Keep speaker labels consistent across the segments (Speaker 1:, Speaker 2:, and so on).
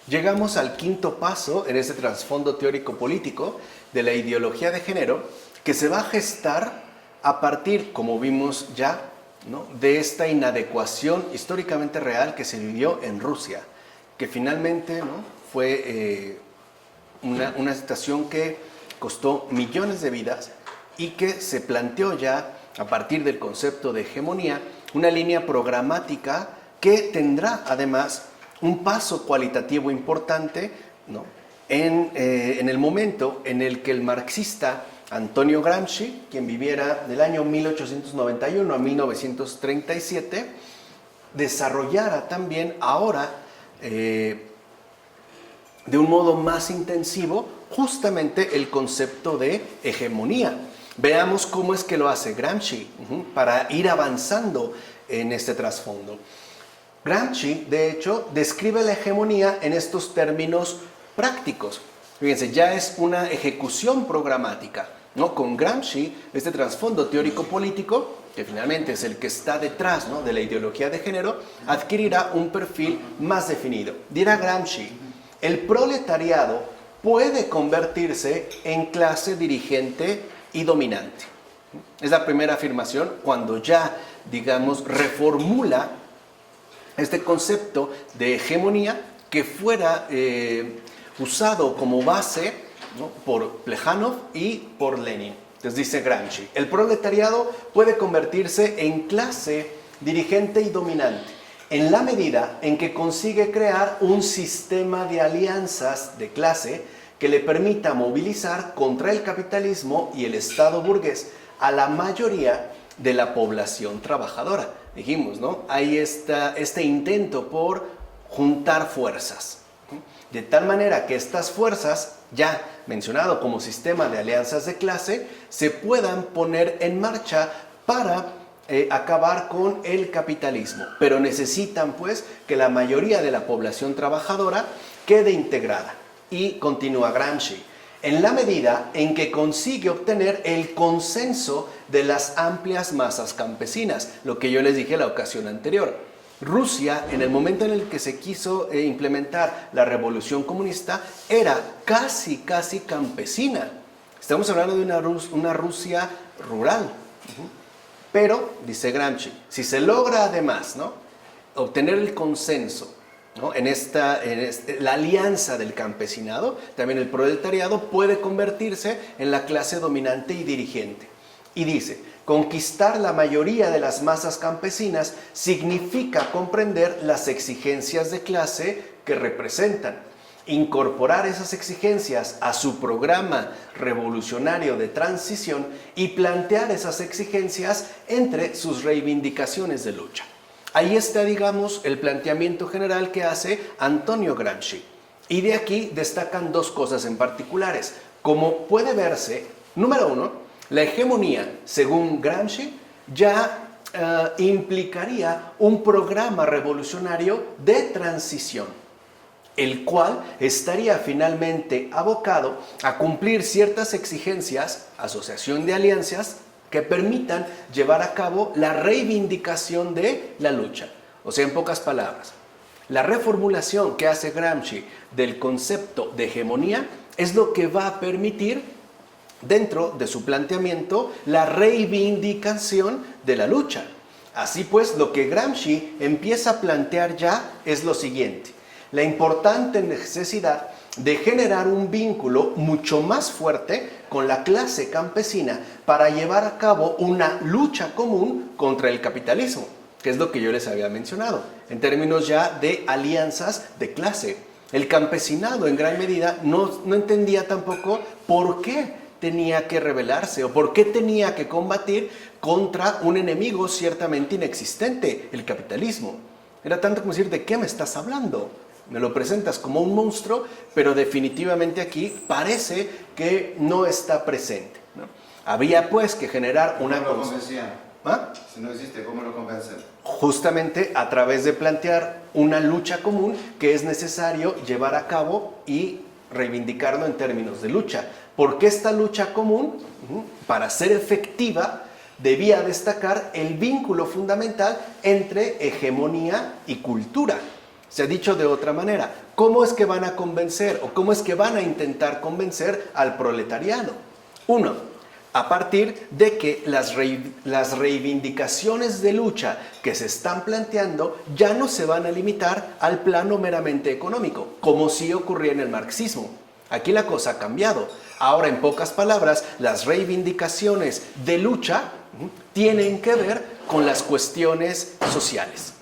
Speaker 1: llegamos al quinto paso en este trasfondo teórico-político de la ideología de género que se va a gestar a partir, como vimos ya, ¿no?, de esta inadecuación históricamente real que se vivió en Rusia, que finalmente, ¿no?, fue una situación que costó millones de vidas y que se planteó ya a partir del concepto de hegemonía una línea programática que tendrá además un paso cualitativo importante, ¿no?, en el momento en el que el marxista Antonio Gramsci, quien viviera del año 1891 a 1937, desarrollara también ahora de un modo más intensivo justamente el concepto de hegemonía. Veamos cómo es que lo hace Gramsci para ir avanzando en este trasfondo. Gramsci, de hecho, describe la hegemonía en estos términos prácticos. Fíjense, ya es una ejecución programática, ¿no? Con Gramsci, este trasfondo teórico-político, que finalmente es el que está detrás, ¿no?, de la ideología de género, adquirirá un perfil más definido. Dirá Gramsci, el proletariado puede convertirse en clase dirigente y dominante. Es la primera afirmación cuando ya, digamos, reformula este concepto de hegemonía que fuera usado como base, ¿no?, por Plejánov y por Lenin. Entonces dice Gramsci, el proletariado puede convertirse en clase dirigente y dominante en la medida en que consigue crear un sistema de alianzas de clase que le permita movilizar contra el capitalismo y el Estado burgués a la mayoría de la población trabajadora. Dijimos, ¿no?, hay este intento por juntar fuerzas, de tal manera que estas fuerzas, ya mencionado como sistema de alianzas de clase, se puedan poner en marcha para acabar con el capitalismo. Pero necesitan, pues, que la mayoría de la población trabajadora quede integrada. Y continúa Gramsci, en la medida en que consigue obtener el consenso de las amplias masas campesinas, lo que yo les dije la ocasión anterior. Rusia, en el momento en el que se quiso implementar la revolución comunista, era casi campesina. Estamos hablando de una Rusia rural. Pero, dice Gramsci, si se logra además, ¿no?, obtener el consenso, ¿no?, en la alianza del campesinado, también el proletariado puede convertirse en la clase dominante y dirigente. Y dice, conquistar la mayoría de las masas campesinas significa comprender las exigencias de clase que representan, incorporar esas exigencias a su programa revolucionario de transición y plantear esas exigencias entre sus reivindicaciones de lucha. Ahí está, digamos, el planteamiento general que hace Antonio Gramsci. Y de aquí destacan dos cosas en particulares. Como puede verse, número uno, la hegemonía, según Gramsci, ya implicaría un programa revolucionario de transición, el cual estaría finalmente abocado a cumplir ciertas exigencias, asociación de alianzas, que permitan llevar a cabo la reivindicación de la lucha. O sea, en pocas palabras, la reformulación que hace Gramsci del concepto de hegemonía es lo que va a permitir, dentro de su planteamiento, la reivindicación de la lucha. Así pues, lo que Gramsci empieza a plantear ya es lo siguiente: la importante necesidad de generar un vínculo mucho más fuerte con la clase campesina para llevar a cabo una lucha común contra el capitalismo, que es lo que yo les había mencionado, en términos ya de alianzas de clase. El campesinado en gran medida no entendía tampoco por qué tenía que rebelarse o por qué tenía que combatir contra un enemigo ciertamente inexistente, el capitalismo. Era tanto como decir, ¿de qué me estás hablando? Me lo presentas como un monstruo, pero definitivamente aquí parece que no está presente, ¿no? Había pues que generar una...
Speaker 2: ¿Cómo lo convencían?
Speaker 1: ¿Ah?
Speaker 2: Si no existe, ¿cómo lo convencen?
Speaker 1: Justamente a través de plantear una lucha común que es necesario llevar a cabo y reivindicarlo en términos de lucha. Porque esta lucha común, para ser efectiva, debía destacar el vínculo fundamental entre hegemonía y cultura. Se ha dicho de otra manera, ¿cómo es que van a convencer o cómo es que van a intentar convencer al proletariado? Uno, a partir de que las reivindicaciones de lucha que se están planteando ya no se van a limitar al plano meramente económico, como sí ocurría en el marxismo. Aquí la cosa ha cambiado. Ahora, en pocas palabras, las reivindicaciones de lucha tienen que ver con las cuestiones sociales.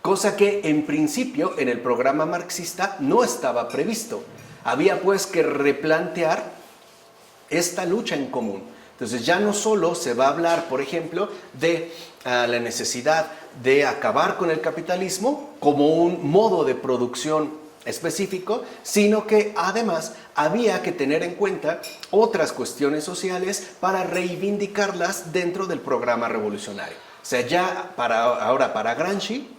Speaker 1: Cosa que en principio en el programa marxista no estaba previsto. Había pues que replantear esta lucha en común. Entonces ya no solo se va a hablar, por ejemplo, de la necesidad de acabar con el capitalismo como un modo de producción específico, sino que además había que tener en cuenta otras cuestiones sociales para reivindicarlas dentro del programa revolucionario. O sea, ya para Gramsci,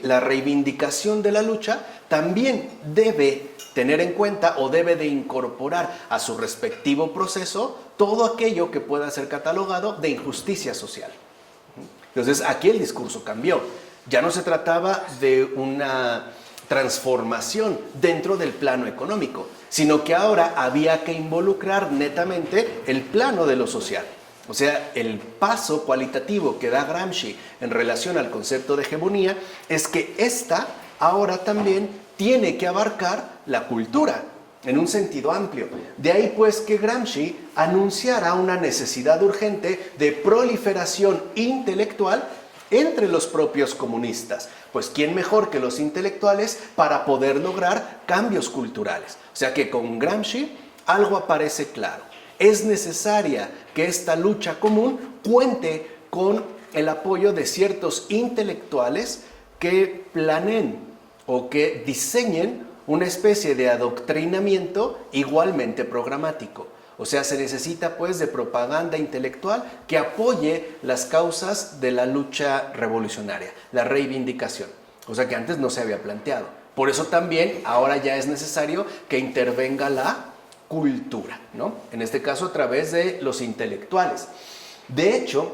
Speaker 1: la reivindicación de la lucha también debe tener en cuenta o debe de incorporar a su respectivo proceso todo aquello que pueda ser catalogado de injusticia social. Entonces, aquí el discurso cambió. Ya no se trataba de una transformación dentro del plano económico, sino que ahora había que involucrar netamente el plano de lo social. O sea, el paso cualitativo que da Gramsci en relación al concepto de hegemonía es que esta ahora también tiene que abarcar la cultura en un sentido amplio. De ahí pues que Gramsci anunciara una necesidad urgente de proliferación intelectual entre los propios comunistas. Pues ¿quién mejor que los intelectuales para poder lograr cambios culturales? O sea que con Gramsci algo aparece claro. Es necesaria que esta lucha común cuente con el apoyo de ciertos intelectuales que planeen o que diseñen una especie de adoctrinamiento igualmente programático. O sea, se necesita pues de propaganda intelectual que apoye las causas de la lucha revolucionaria, la reivindicación. O sea que antes no se había planteado. Por eso también ahora ya es necesario que intervenga la cultura, ¿no? En este caso a través de los intelectuales. De hecho,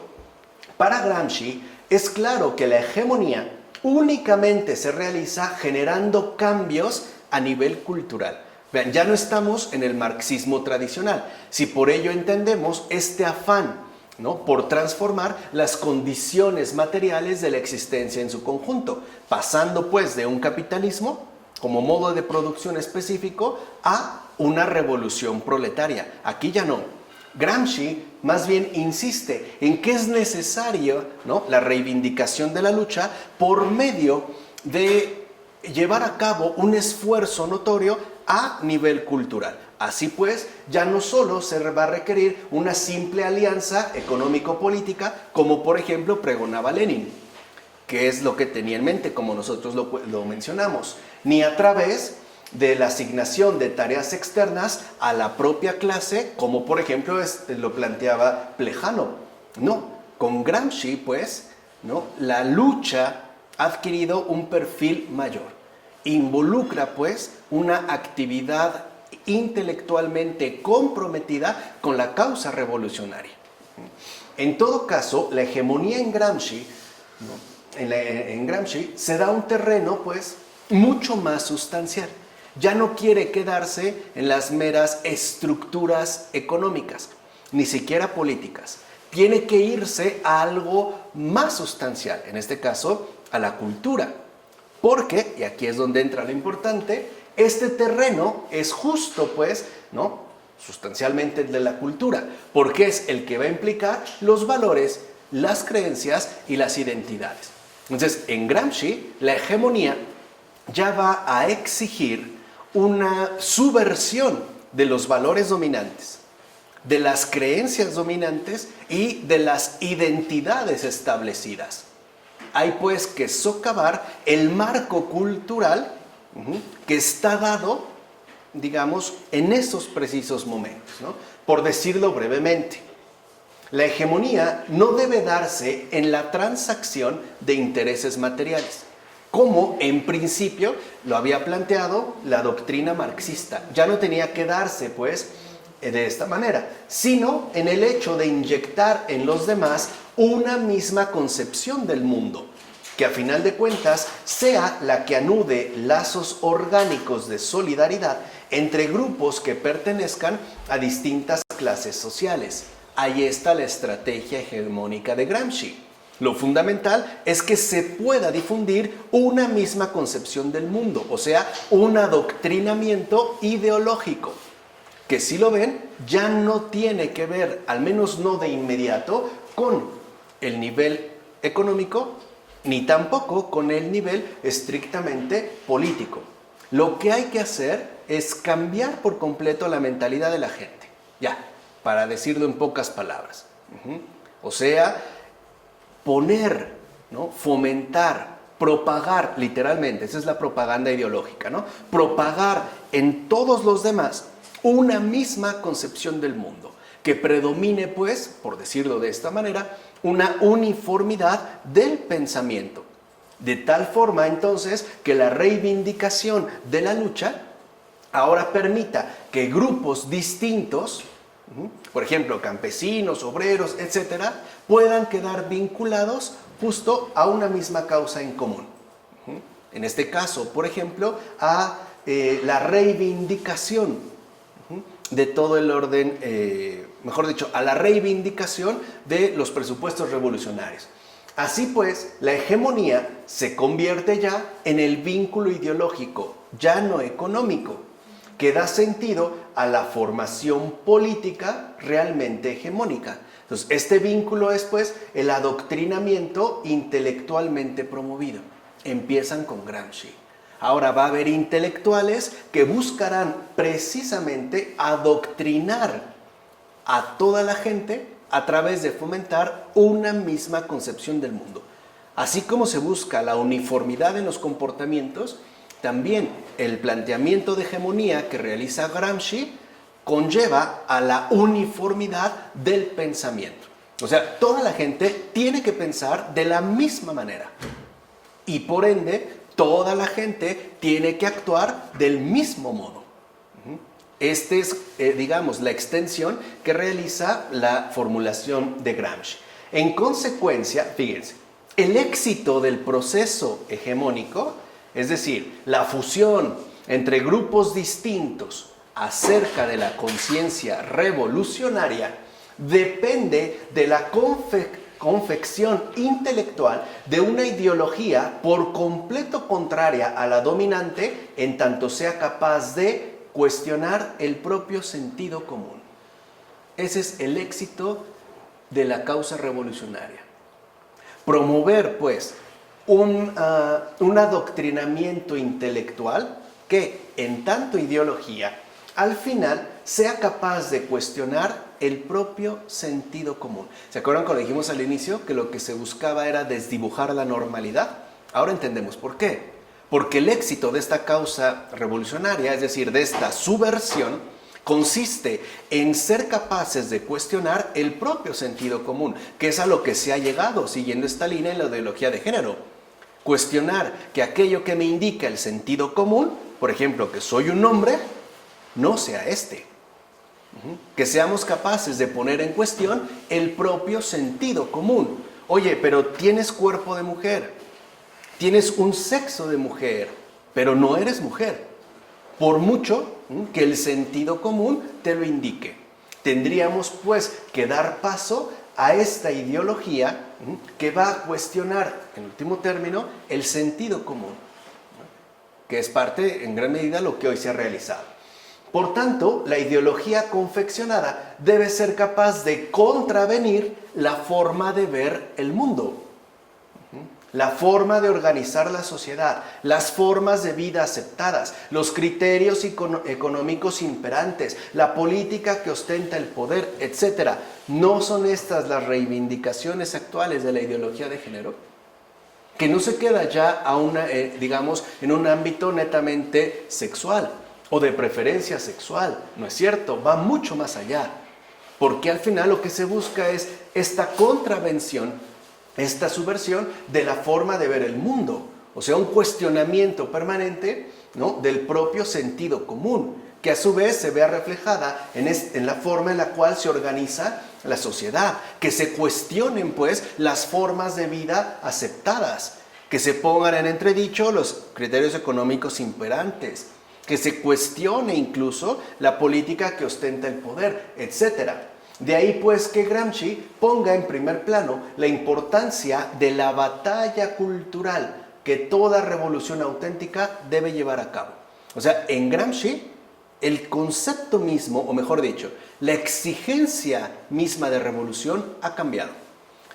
Speaker 1: para Gramsci es claro que la hegemonía únicamente se realiza generando cambios a nivel cultural. Vean, ya no estamos en el marxismo tradicional, si por ello entendemos este afán, ¿no?, por transformar las condiciones materiales de la existencia en su conjunto, pasando pues de un capitalismo como modo de producción específico a una revolución proletaria. Aquí ya no. Gramsci más bien insiste en que es necesario, ¿no?, la reivindicación de la lucha por medio de llevar a cabo un esfuerzo notorio a nivel cultural. Así pues, ya no solo se va a requerir una simple alianza económico-política, como por ejemplo pregonaba Lenin, que es lo que tenía en mente, como nosotros lo mencionamos, ni a través de la asignación de tareas externas a la propia clase, como por ejemplo lo planteaba Plejánov. No, con Gramsci, pues, ¿no?, la lucha ha adquirido un perfil mayor. Involucra, pues, una actividad intelectualmente comprometida con la causa revolucionaria. En todo caso, la hegemonía en Gramsci, ¿no?, en Gramsci se da un terreno, pues, mucho más sustancial. Ya no quiere quedarse en las meras estructuras económicas, ni siquiera políticas. Tiene que irse a algo más sustancial, en este caso, a la cultura. Porque, y aquí es donde entra lo importante, este terreno es justo, pues, ¿no?, sustancialmente de la cultura, porque es el que va a implicar los valores, las creencias y las identidades. Entonces, en Gramsci, la hegemonía ya va a exigir una subversión de los valores dominantes, de las creencias dominantes y de las identidades establecidas. Hay pues que socavar el marco cultural que está dado, digamos, en esos precisos momentos, ¿no? Por decirlo brevemente, la hegemonía no debe darse en la transacción de intereses materiales, como en principio lo había planteado la doctrina marxista. Ya no tenía que darse, pues, de esta manera, sino en el hecho de inyectar en los demás una misma concepción del mundo, que a final de cuentas sea la que anude lazos orgánicos de solidaridad entre grupos que pertenezcan a distintas clases sociales. Ahí está la estrategia hegemónica de Gramsci. Lo fundamental es que se pueda difundir una misma concepción del mundo, o sea, un adoctrinamiento ideológico, que si lo ven, ya no tiene que ver, al menos no de inmediato, con el nivel económico, ni tampoco con el nivel estrictamente político. Lo que hay que hacer es cambiar por completo la mentalidad de la gente, ya, para decirlo en pocas palabras. O sea, poner, ¿no? Fomentar, propagar, literalmente, esa es la propaganda ideológica, ¿no? Propagar en todos los demás una misma concepción del mundo, que predomine, pues, por decirlo de esta manera, una uniformidad del pensamiento. De tal forma, entonces, que la reivindicación de la lucha ahora permita que grupos distintos, por ejemplo, campesinos, obreros, etcétera, puedan quedar vinculados justo a una misma causa en común. En este caso, por ejemplo, a la reivindicación de todo el orden, mejor dicho, a la reivindicación de los presupuestos revolucionarios. Así pues, la hegemonía se convierte ya en el vínculo ideológico, ya no económico, que da sentido a la formación política realmente hegemónica. Entonces, este vínculo es, pues, el adoctrinamiento intelectualmente promovido. Empiezan con Gramsci. Ahora va a haber intelectuales que buscarán precisamente adoctrinar a toda la gente a través de fomentar una misma concepción del mundo. Así como se busca la uniformidad en los comportamientos, también el planteamiento de hegemonía que realiza Gramsci conlleva a la uniformidad del pensamiento. O sea, toda la gente tiene que pensar de la misma manera y por ende toda la gente tiene que actuar del mismo modo. Esta es, digamos, la extensión que realiza la formulación de Gramsci. En consecuencia, fíjense, el éxito del proceso hegemónico, es decir, la fusión entre grupos distintos acerca de la conciencia revolucionaria, depende de la confección intelectual de una ideología por completo contraria a la dominante, en tanto sea capaz de cuestionar el propio sentido común. Ese es el éxito de la causa revolucionaria. Promover, pues, un adoctrinamiento intelectual que, en tanto ideología, al final sea capaz de cuestionar el propio sentido común. ¿Se acuerdan cuando dijimos al inicio que lo que se buscaba era desdibujar la normalidad? Ahora entendemos por qué. Porque el éxito de esta causa revolucionaria, es decir, de esta subversión, consiste en ser capaces de cuestionar el propio sentido común, que es a lo que se ha llegado siguiendo esta línea en la ideología de género. Cuestionar que aquello que me indica el sentido común, por ejemplo, que soy un hombre, no sea este. Que seamos capaces de poner en cuestión el propio sentido común. Oye, pero tienes cuerpo de mujer, tienes un sexo de mujer, pero no eres mujer. Por mucho que el sentido común te lo indique. Tendríamos pues que dar paso a esta ideología que va a cuestionar, en último término, el sentido común, que es parte, en gran medida, lo que hoy se ha realizado. Por tanto, la ideología confeccionada debe ser capaz de contravenir la forma de ver el mundo, la forma de organizar la sociedad, las formas de vida aceptadas, los criterios económicos imperantes, la política que ostenta el poder, etc. ¿No son estas las reivindicaciones actuales de la ideología de género? Que no se queda ya a digamos, en un ámbito netamente sexual o de preferencia sexual, ¿no es cierto? Va mucho más allá, porque al final lo que se busca es esta contravención, esta subversión de la forma de ver el mundo, o sea, un cuestionamiento permanente, ¿no?, del propio sentido común, que a su vez se vea reflejada en la forma en la cual se organiza la sociedad, que se cuestionen pues las formas de vida aceptadas, que se pongan en entredicho los criterios económicos imperantes, que se cuestione incluso la política que ostenta el poder, etc. De ahí pues que Gramsci ponga en primer plano la importancia de la batalla cultural que toda revolución auténtica debe llevar a cabo. O sea, en Gramsci el concepto mismo, o mejor dicho, la exigencia misma de revolución ha cambiado.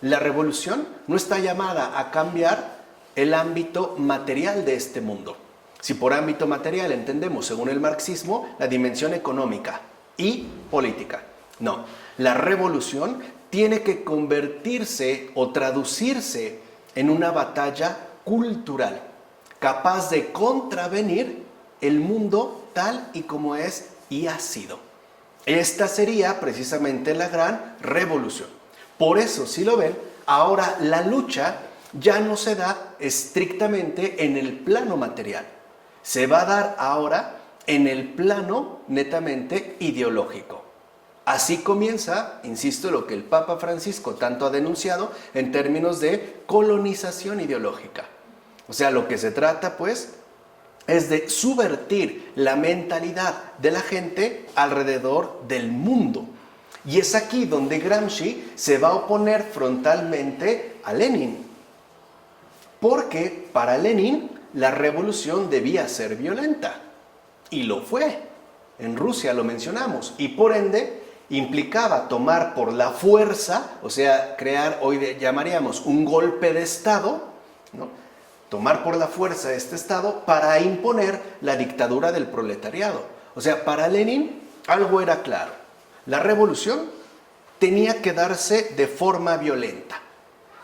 Speaker 1: La revolución no está llamada a cambiar el ámbito material de este mundo. Si por ámbito material entendemos, según el marxismo, la dimensión económica y política. No, la revolución tiene que convertirse o traducirse en una batalla cultural, capaz de contravenir el mundo tal y como es y ha sido. Esta sería precisamente la gran revolución. Por eso, si lo ven, ahora la lucha ya no se da estrictamente en el plano material. Se va a dar ahora en el plano netamente ideológico. Así comienza, insisto, lo que el Papa Francisco tanto ha denunciado en términos de colonización ideológica. O sea, lo que se trata, pues, es de subvertir la mentalidad de la gente alrededor del mundo. Y es aquí donde Gramsci se va a oponer frontalmente a Lenin. Porque para Lenin la revolución debía ser violenta. Y lo fue. En Rusia lo mencionamos. Y por ende implicaba tomar por la fuerza, o sea, crear, hoy llamaríamos un golpe de Estado, ¿no? Tomar por la fuerza este Estado para imponer la dictadura del proletariado. O sea, para Lenin algo era claro. La revolución tenía que darse de forma violenta.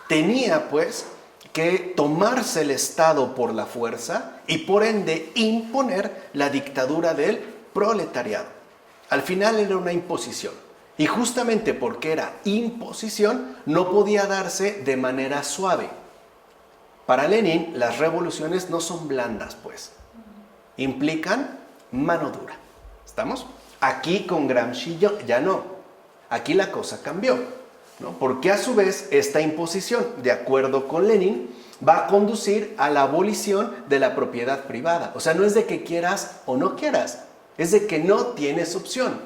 Speaker 1: Tenía, pues, que tomarse el Estado por la fuerza y, por ende, imponer la dictadura del proletariado. Al final era una imposición. Y justamente porque era imposición, no podía darse de manera suave. Para Lenin, las revoluciones no son blandas, pues. Implican mano dura. ¿Estamos? Aquí con Gramsci ya no. Aquí la cosa cambió, ¿no? Porque a su vez esta imposición, de acuerdo con Lenin, va a conducir a la abolición de la propiedad privada. O sea, no es de que quieras o no quieras, es de que no tienes opción.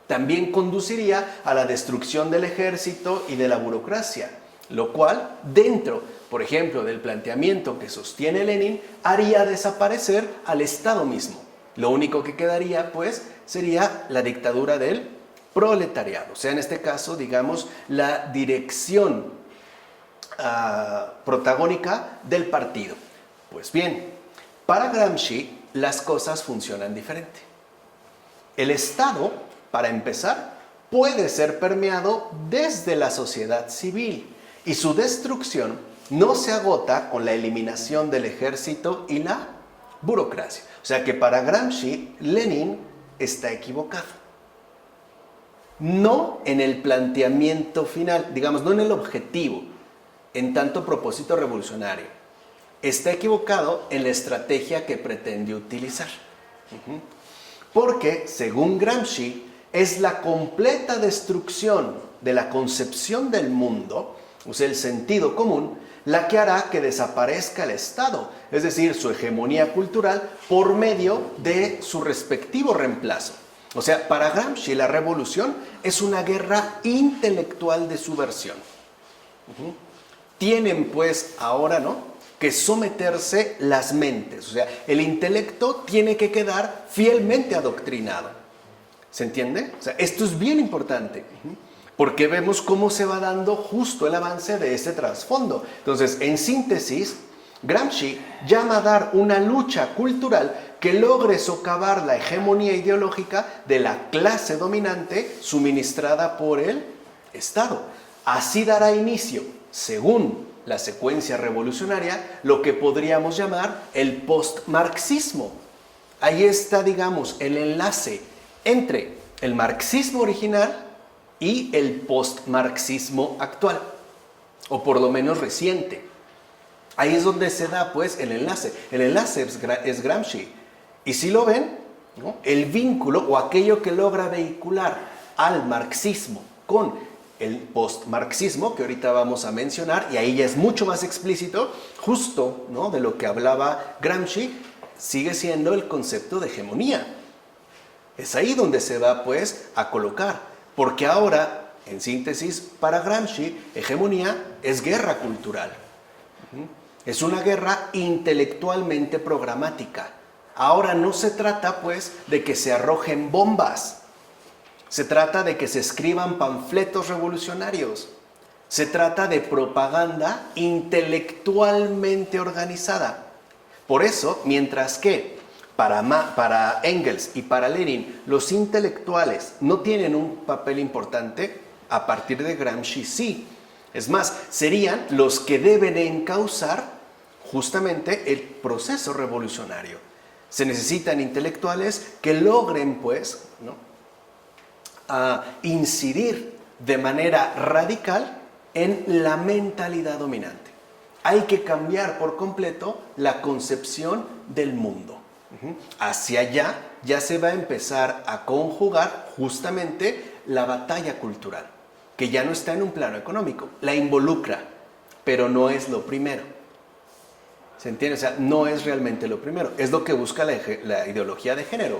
Speaker 1: También conduciría a la destrucción del ejército y de la burocracia, lo cual, dentro, por ejemplo, del planteamiento que sostiene Lenin, haría desaparecer al Estado mismo. Lo único que quedaría, pues, sería la dictadura del proletariado. O sea, en este caso, digamos, la dirección protagónica del partido. Pues bien, para Gramsci las cosas funcionan diferente. El Estado, para empezar, puede ser permeado desde la sociedad civil y su destrucción no se agota con la eliminación del ejército y la burocracia. O sea que para Gramsci, Lenin está equivocado. No en el planteamiento final, digamos, no en el objetivo, en tanto propósito revolucionario. Está equivocado en la estrategia que pretende utilizar. Porque, según Gramsci, es la completa destrucción de la concepción del mundo, o sea, el sentido común, la que hará que desaparezca el Estado, es decir, su hegemonía cultural, por medio de su respectivo reemplazo. O sea, para Gramsci la revolución es una guerra intelectual de subversión. Tienen pues ahora, ¿no?, que someterse las mentes. O sea, el intelecto tiene que quedar fielmente adoctrinado. ¿Se entiende? O sea, esto es bien importante. Porque vemos cómo se va dando justo el avance de este trasfondo. Entonces, en síntesis, Gramsci llama a dar una lucha cultural que logre socavar la hegemonía ideológica de la clase dominante suministrada por el Estado. Así dará inicio, según la secuencia revolucionaria, lo que podríamos llamar el postmarxismo. Ahí está, digamos, el enlace entre el marxismo original y el postmarxismo actual, o por lo menos reciente. Ahí es donde se da, pues, el enlace. El enlace es Gramsci. Y si lo ven, ¿no?, el vínculo o aquello que logra vehicular al marxismo con El postmarxismo, que ahorita vamos a mencionar, y ahí ya es mucho más explícito, justo, ¿no?, de lo que hablaba Gramsci, sigue siendo el concepto de hegemonía. Es ahí donde se va, pues, a colocar, porque ahora, en síntesis, para Gramsci, hegemonía es guerra cultural. Es una guerra intelectualmente programática. Ahora no se trata, pues, de que se arrojen bombas. Se trata de que se escriban panfletos revolucionarios. Se trata de propaganda intelectualmente organizada. Por eso, mientras que para Engels y para Lenin los intelectuales no tienen un papel importante, a partir de Gramsci sí. Es más, serían los que deben encauzar justamente el proceso revolucionario. Se necesitan intelectuales que logren, pues, ¿no?, a incidir de manera radical en la mentalidad dominante. Hay que cambiar por completo la concepción del mundo. Hacia allá ya se va a empezar a conjugar justamente la batalla cultural, que ya no está en un plano económico, la involucra, pero no es lo primero. ¿Se entiende? O sea, no es realmente lo primero, es lo que busca la ideología de género.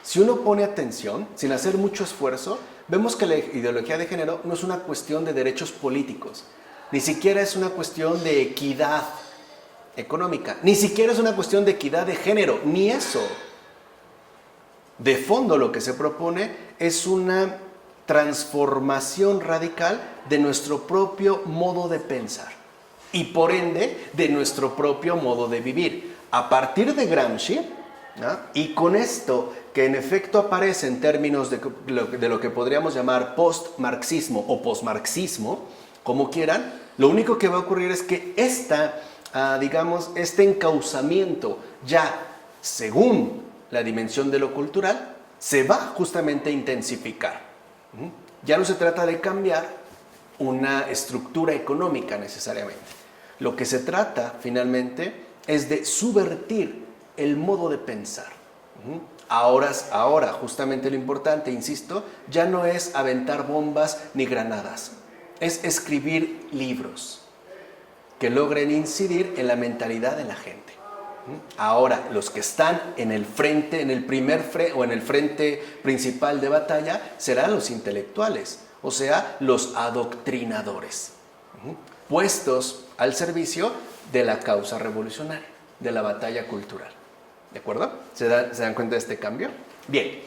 Speaker 1: Si uno pone atención, sin hacer mucho esfuerzo, vemos que la ideología de género no es una cuestión de derechos políticos, ni siquiera es una cuestión de equidad económica, ni siquiera es una cuestión de equidad de género, ni eso. De fondo lo que se propone es una transformación radical de nuestro propio modo de pensar y por ende de nuestro propio modo de vivir. A partir de Gramsci, ¿no?, y con esto que en efecto aparece en términos de lo que podríamos llamar post-marxismo o posmarxismo, como quieran, lo único que va a ocurrir es que este encauzamiento ya según la dimensión de lo cultural se va justamente a intensificar. Ya no se trata de cambiar una estructura económica necesariamente. Lo que se trata finalmente es de subvertir el modo de pensar. Ahora, justamente lo importante, insisto, ya no es aventar bombas ni granadas, es escribir libros que logren incidir en la mentalidad de la gente. Ahora, los que están en el frente, en el frente principal de batalla, serán los intelectuales, o sea, los adoctrinadores, puestos al servicio de la causa revolucionaria, de la batalla cultural. ¿De acuerdo? ¿Se dan cuenta de este cambio? Bien,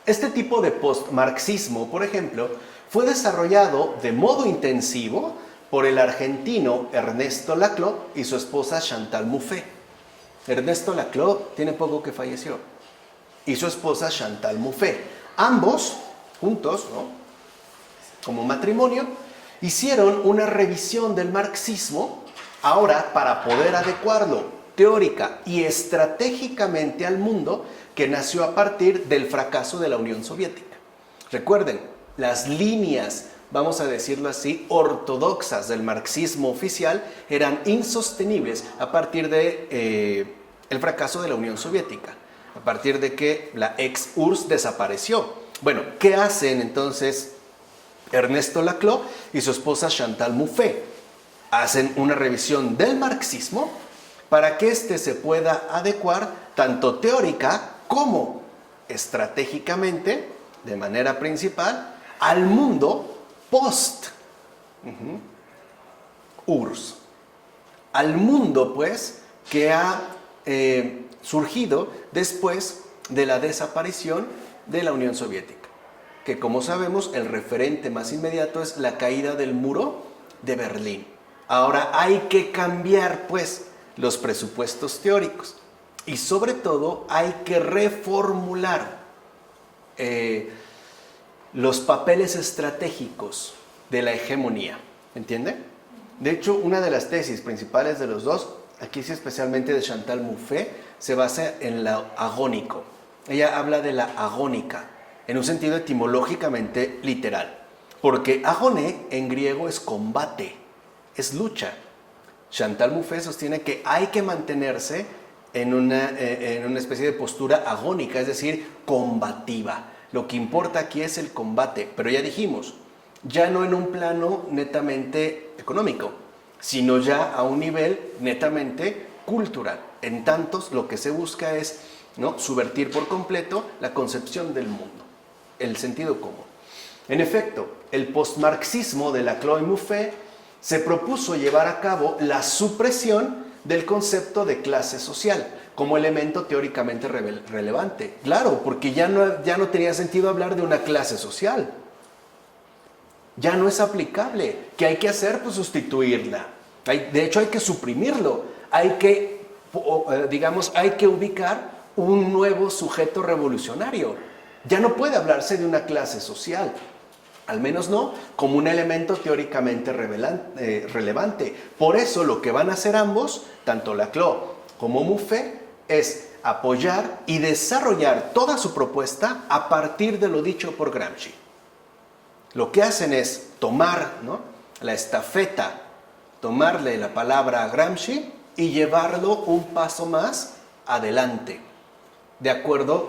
Speaker 1: este tipo de postmarxismo, por ejemplo, fue desarrollado de modo intensivo por el argentino Ernesto Laclau y su esposa Chantal Mouffe. Ernesto Laclau tiene poco que falleció, y su esposa Chantal Mouffe. Ambos, juntos, ¿no?, como matrimonio, hicieron una revisión del marxismo, ahora para poder adecuarlo teórica y estratégicamente al mundo que nació a partir del fracaso de la Unión Soviética. Recuerden, las líneas, vamos a decirlo así, ortodoxas del marxismo oficial eran insostenibles a partir de el fracaso de la Unión Soviética, a partir de que la ex-URSS desapareció. Bueno, ¿qué hacen entonces Ernesto Laclau y su esposa Chantal Mouffe? Hacen una revisión del marxismo para que éste se pueda adecuar tanto teórica como estratégicamente, de manera principal, al mundo post-URSS, al mundo, pues, que ha surgido después de la desaparición de la Unión Soviética, que, como sabemos, el referente más inmediato es la caída del muro de Berlín. Ahora hay que cambiar, pues, los presupuestos teóricos y sobre todo hay que reformular los papeles estratégicos de la hegemonía, ¿entiende? De hecho, una de las tesis principales de los dos, aquí sí especialmente de Chantal Mouffe, se basa en lo agónico. Ella habla de la agónica en un sentido etimológicamente literal, porque agone en griego es combate, es lucha. Chantal Mouffe sostiene que hay que mantenerse en una especie de postura agónica, es decir, combativa. Lo que importa aquí es el combate, pero ya dijimos, ya no en un plano netamente económico, sino ya a un nivel netamente cultural. En tantos, lo que se busca es, ¿no?, subvertir por completo la concepción del mundo, el sentido común. En efecto, el postmarxismo de Laclau y Mouffe se propuso llevar a cabo la supresión del concepto de clase social como elemento teóricamente relevante. Claro, porque ya no tenía sentido hablar de una clase social. Ya no es aplicable. ¿Qué hay que hacer? Pues sustituirla. De hecho, hay que suprimirlo. Hay que ubicar un nuevo sujeto revolucionario. Ya no puede hablarse de una clase social. Al menos no como un elemento teóricamente relevante. Por eso lo que van a hacer ambos, tanto Laclau como Mouffe, es apoyar y desarrollar toda su propuesta a partir de lo dicho por Gramsci. Lo que hacen es tomar, ¿no?, la estafeta, tomarle la palabra a Gramsci y llevarlo un paso más adelante, de acuerdo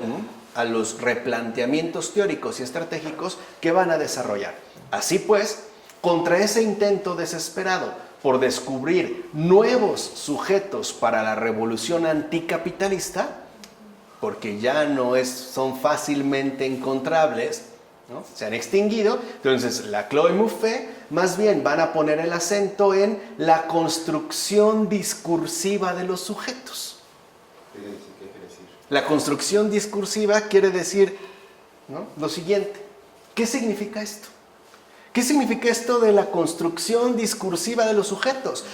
Speaker 1: a los replanteamientos teóricos y estratégicos que van a desarrollar. Así pues, contra ese intento desesperado por descubrir nuevos sujetos para la revolución anticapitalista, porque ya no son fácilmente encontrables, ¿no?, se han extinguido, entonces Laclau y Mouffe más bien van a poner el acento en la construcción discursiva de los sujetos.
Speaker 2: ¿Qué quiere decir?
Speaker 1: La construcción discursiva quiere decir, ¿no?, lo siguiente. ¿Qué significa esto? ¿Qué significa esto de la construcción discursiva de los sujetos?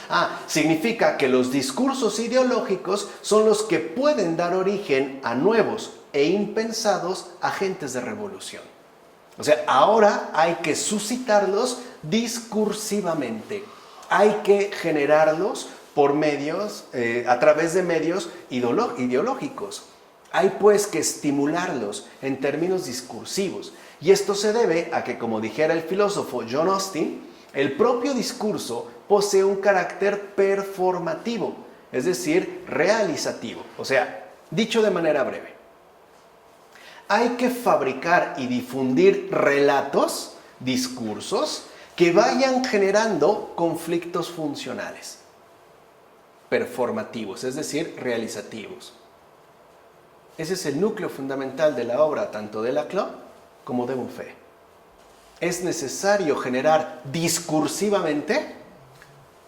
Speaker 1: Significa que los discursos ideológicos son los que pueden dar origen a nuevos e impensados agentes de revolución. O sea, ahora hay que suscitarlos discursivamente. Hay que generarlos por medios, a través de medios ideológicos. Hay pues que estimularlos en términos discursivos. Y esto se debe a que, como dijera el filósofo John Austin, el propio discurso posee un carácter performativo, es decir, realizativo. O sea, dicho de manera breve, hay que fabricar y difundir relatos, discursos, que vayan generando conflictos funcionales, performativos, es decir, realizativos. Ese es el núcleo fundamental de la obra, tanto de Laclau como de Mouffe. Es necesario generar discursivamente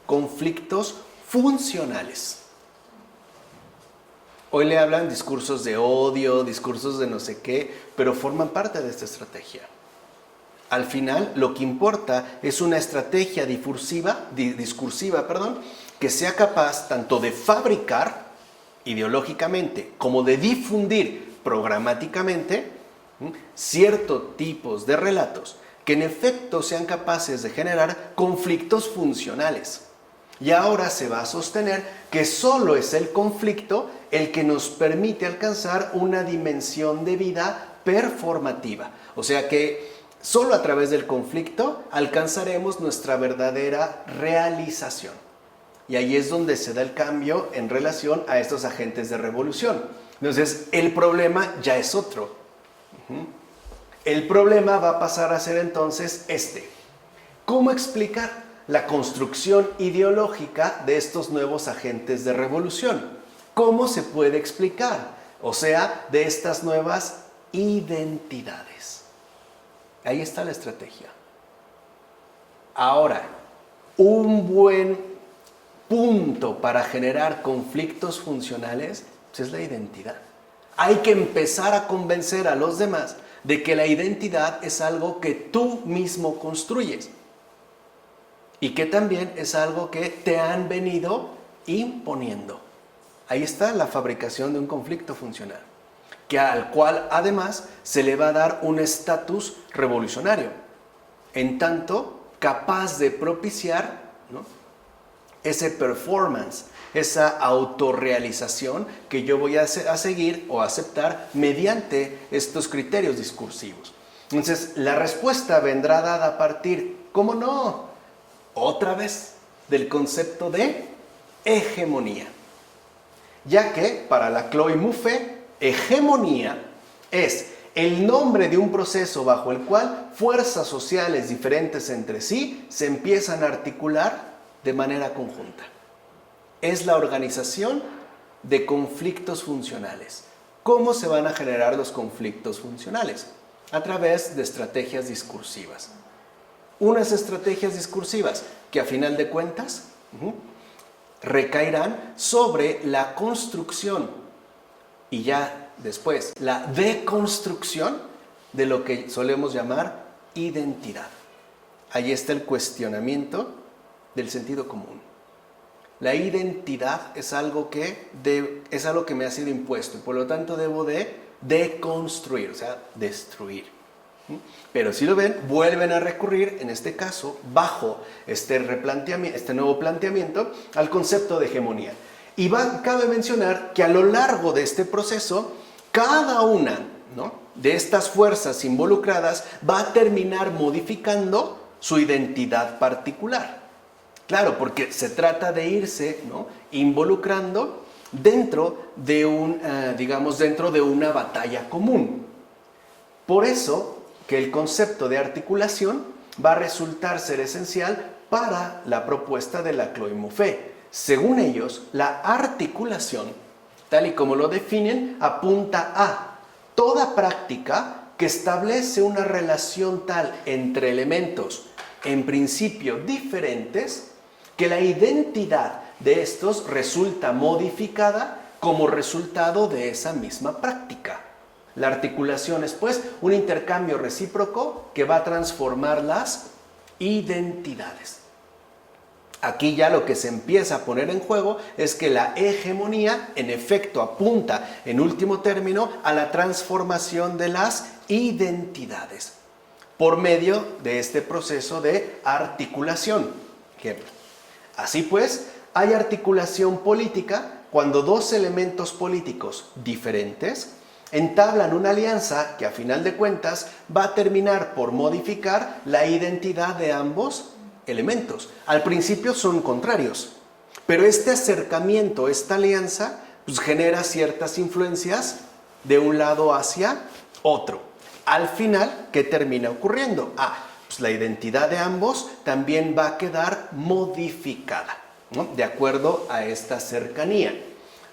Speaker 1: conflictos funcionales. Hoy le hablan discursos de odio, discursos de no sé qué, pero forman parte de esta estrategia. Al final, lo que importa es una estrategia discursiva, que sea capaz tanto de fabricar ideológicamente como de difundir programáticamente ciertos tipos de relatos que en efecto sean capaces de generar conflictos funcionales. Y ahora se va a sostener que solo es el conflicto el que nos permite alcanzar una dimensión de vida performativa. O sea que solo a través del conflicto alcanzaremos nuestra verdadera realización. Y ahí es donde se da el cambio en relación a estos agentes de revolución. Entonces, el problema ya es otro. El problema va a pasar a ser entonces ¿cómo explicar la construcción ideológica de estos nuevos agentes de revolución? ¿Cómo se puede explicar? O sea, de estas nuevas identidades. Ahí está la estrategia. Ahora, un buen punto para generar conflictos funcionales es la identidad. Hay que empezar a convencer a los demás de que la identidad es algo que tú mismo construyes y que también es algo que te han venido imponiendo. Ahí está la fabricación de un conflicto funcional, al cual además se le va a dar un estatus revolucionario, en tanto capaz de propiciar, ¿no?, ese performance, esa autorrealización que yo voy a seguir o aceptar mediante estos criterios discursivos. Entonces, la respuesta vendrá dada a partir, ¿cómo no?, otra vez, del concepto de hegemonía. Ya que para Laclau y Mouffe, hegemonía es el nombre de un proceso bajo el cual fuerzas sociales diferentes entre sí se empiezan a articular de manera conjunta. Es la organización de conflictos funcionales. ¿Cómo se van a generar los conflictos funcionales? A través de estrategias discursivas. Unas estrategias discursivas que a final de cuentas recaerán sobre la construcción y ya después la deconstrucción de lo que solemos llamar identidad. Ahí está el cuestionamiento del sentido común. La identidad es algo que me ha sido impuesto y por lo tanto debo de deconstruir, o sea, destruir. Pero si lo ven, vuelven a recurrir, en este caso, bajo este nuevo planteamiento, al concepto de hegemonía. Y cabe mencionar que a lo largo de este proceso, cada una, ¿no?, de estas fuerzas involucradas va a terminar modificando su identidad particular. Claro, porque se trata de irse, ¿no?, involucrando dentro de una batalla común. Por eso que el concepto de articulación va a resultar ser esencial para la propuesta de Laclau y Mouffe. Según ellos, la articulación, tal y como lo definen, apunta a toda práctica que establece una relación tal entre elementos, en principio diferentes, que la identidad de estos resulta modificada como resultado de esa misma práctica. La articulación es, pues, un intercambio recíproco que va a transformar las identidades. Aquí ya lo que se empieza a poner en juego es que la hegemonía, en efecto, apunta, en último término, a la transformación de las identidades por medio de este proceso de articulación. Ejemplo. Así pues, hay articulación política cuando dos elementos políticos diferentes entablan una alianza que a final de cuentas va a terminar por modificar la identidad de ambos elementos. Al principio son contrarios, pero este acercamiento, esta alianza, pues genera ciertas influencias de un lado hacia otro. Al final, ¿qué termina ocurriendo? Pues la identidad de ambos también va a quedar modificada, ¿no?, de acuerdo a esta cercanía.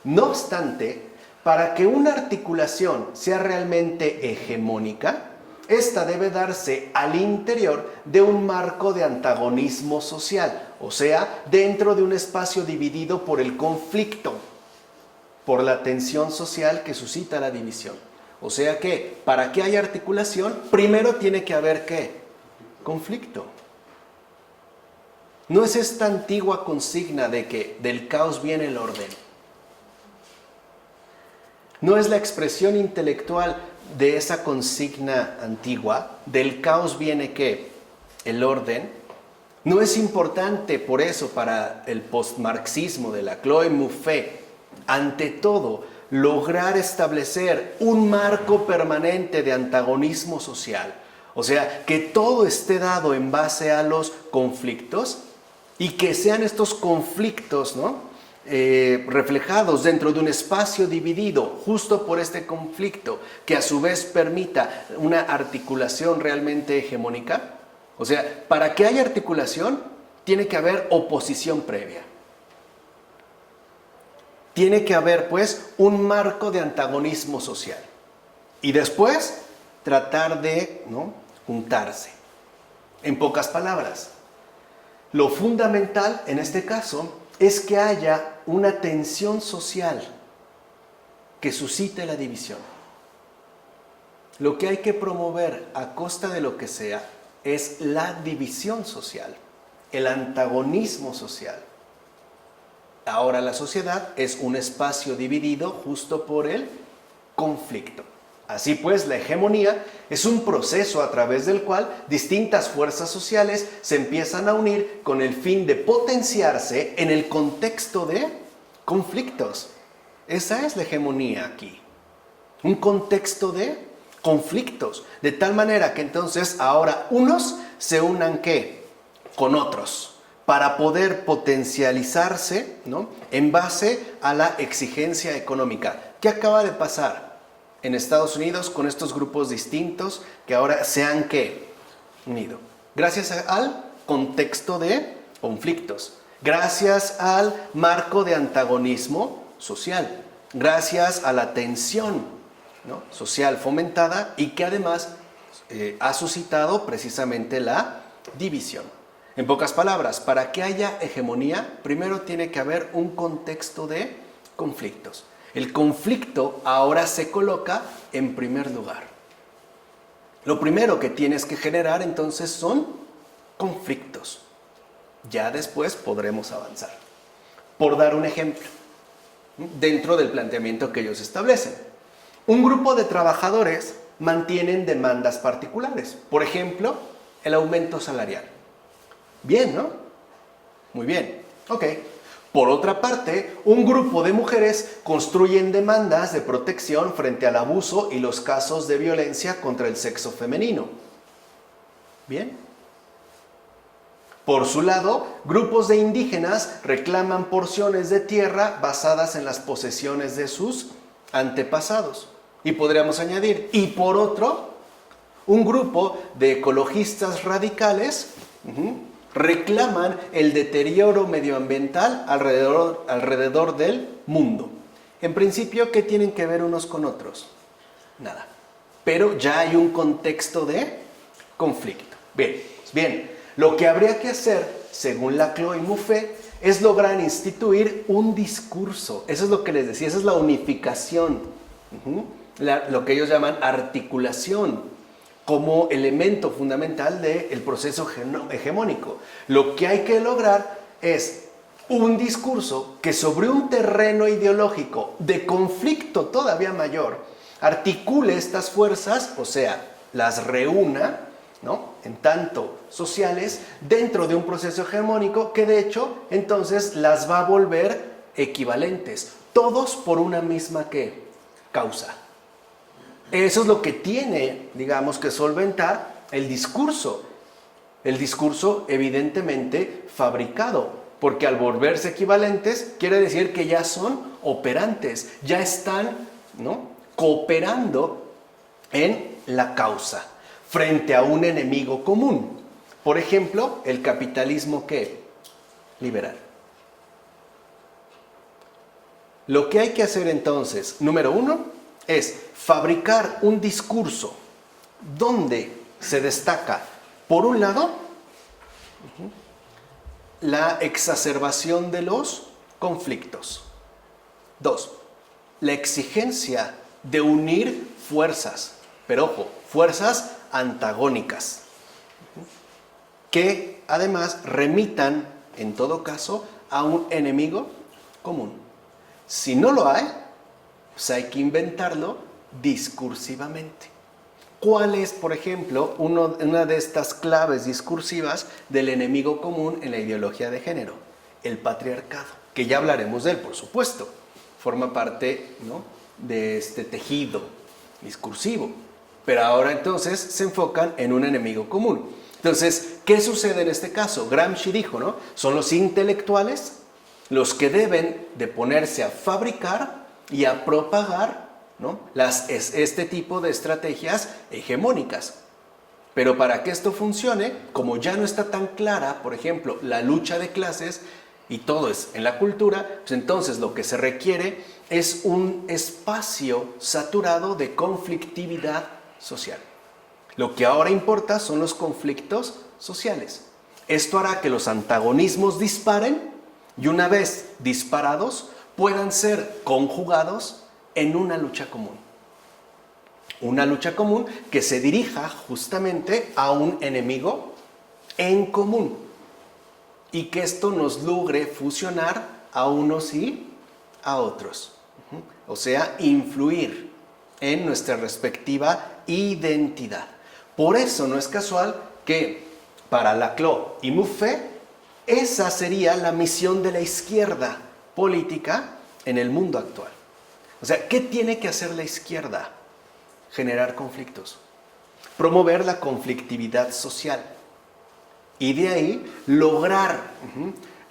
Speaker 1: No obstante, para que una articulación sea realmente hegemónica, esta debe darse al interior de un marco de antagonismo social, o sea, dentro de un espacio dividido por el conflicto, por la tensión social que suscita la división. O sea que, para que haya articulación, primero tiene que haber, ¿qué? Conflicto. No es esta antigua consigna de que del caos viene el orden. No es la expresión intelectual de esa consigna antigua, del caos viene ¿qué? El orden. No es importante por eso para el postmarxismo de Laclau y Mouffe, ante todo, lograr establecer un marco permanente de antagonismo social. O sea, que todo esté dado en base a los conflictos y que sean estos conflictos, ¿no?, reflejados dentro de un espacio dividido justo por este conflicto, que a su vez permita una articulación realmente hegemónica. O sea, para que haya articulación, tiene que haber oposición previa. Tiene que haber, pues, un marco de antagonismo social. Y después, tratar de, ¿no?, juntarse. En pocas palabras, lo fundamental en este caso es que haya una tensión social que suscite la división. Lo que hay que promover a costa de lo que sea es la división social, el antagonismo social. Ahora la sociedad es un espacio dividido justo por el conflicto. Así pues, la hegemonía es un proceso a través del cual distintas fuerzas sociales se empiezan a unir con el fin de potenciarse en el contexto de conflictos. Esa es la hegemonía aquí. Un contexto de conflictos. De tal manera que entonces ahora unos se unan ¿qué? Con otros, para poder potencializarse, ¿no?, en base a la exigencia económica. ¿Qué acaba de pasar? en Estados Unidos con estos grupos distintos que ahora se han unido. Gracias al contexto de conflictos, gracias al marco de antagonismo social, gracias a la tensión, ¿no?, social fomentada y que además ha suscitado precisamente la división. En pocas palabras, para que haya hegemonía, primero tiene que haber un contexto de conflictos. El conflicto ahora se coloca en primer lugar. Lo primero que tienes que generar entonces son conflictos. Ya después podremos avanzar. Por dar un ejemplo, dentro del planteamiento que ellos establecen, un grupo de trabajadores mantienen demandas particulares. Por ejemplo, el aumento salarial. Bien, ¿no? Muy bien. Ok. Por otra parte, un grupo de mujeres construyen demandas de protección frente al abuso y los casos de violencia contra el sexo femenino. Bien. Por su lado, grupos de indígenas reclaman porciones de tierra basadas en las posesiones de sus antepasados. Y podríamos añadir, y por otro, un grupo de ecologistas radicales reclaman el deterioro medioambiental alrededor del mundo. En principio, ¿qué tienen que ver unos con otros? Nada. Pero ya hay un contexto de conflicto. Bien, lo que habría que hacer, según Laclau y Mouffe, es lograr instituir un discurso. Eso es lo que les decía, esa es la unificación. Lo que ellos llaman articulación, como elemento fundamental del proceso hegemónico. Lo que hay que lograr es un discurso que sobre un terreno ideológico de conflicto todavía mayor articule estas fuerzas, o sea, las reúna, ¿no?, en tanto sociales, dentro de un proceso hegemónico que de hecho entonces las va a volver equivalentes, todos por una misma causa. Eso es lo que tiene, digamos, que solventar el discurso. El discurso evidentemente fabricado, porque al volverse equivalentes quiere decir que ya son operantes, ya están, ¿no?, cooperando en la causa, frente a un enemigo común. Por ejemplo, el capitalismo liberal. Lo que hay que hacer entonces, número uno, es fabricar un discurso donde se destaca, por un lado, la exacerbación de los conflictos. 2, la exigencia de unir fuerzas, pero ojo, fuerzas antagónicas, que además remitan, en todo caso, a un enemigo común. Si no lo hay, pues hay que inventarlo discursivamente. ¿Cuál es, por ejemplo, una de estas claves discursivas del enemigo común en la ideología de género? El patriarcado, que ya hablaremos de él, por supuesto. Forma parte, ¿no?, de este tejido discursivo. Pero ahora entonces se enfocan en un enemigo común. Entonces, ¿qué sucede en este caso? Gramsci dijo, ¿no?, son los intelectuales los que deben de ponerse a fabricar y a propagar, ¿no?, este tipo de estrategias hegemónicas. Pero para que esto funcione, como ya no está tan clara, por ejemplo, la lucha de clases y todo es en la cultura, pues entonces lo que se requiere es un espacio saturado de conflictividad social. Lo que ahora importa son los conflictos sociales. Esto hará que los antagonismos disparen y una vez disparados puedan ser conjugados en una lucha común. Una lucha común que se dirija justamente a un enemigo en común y que esto nos logre fusionar a unos y a otros. O sea, influir en nuestra respectiva identidad. Por eso no es casual que para Laclau y Mouffe esa sería la misión de la izquierda política en el mundo actual. O sea, ¿qué tiene que hacer la izquierda? Generar conflictos, promover la conflictividad social y de ahí lograr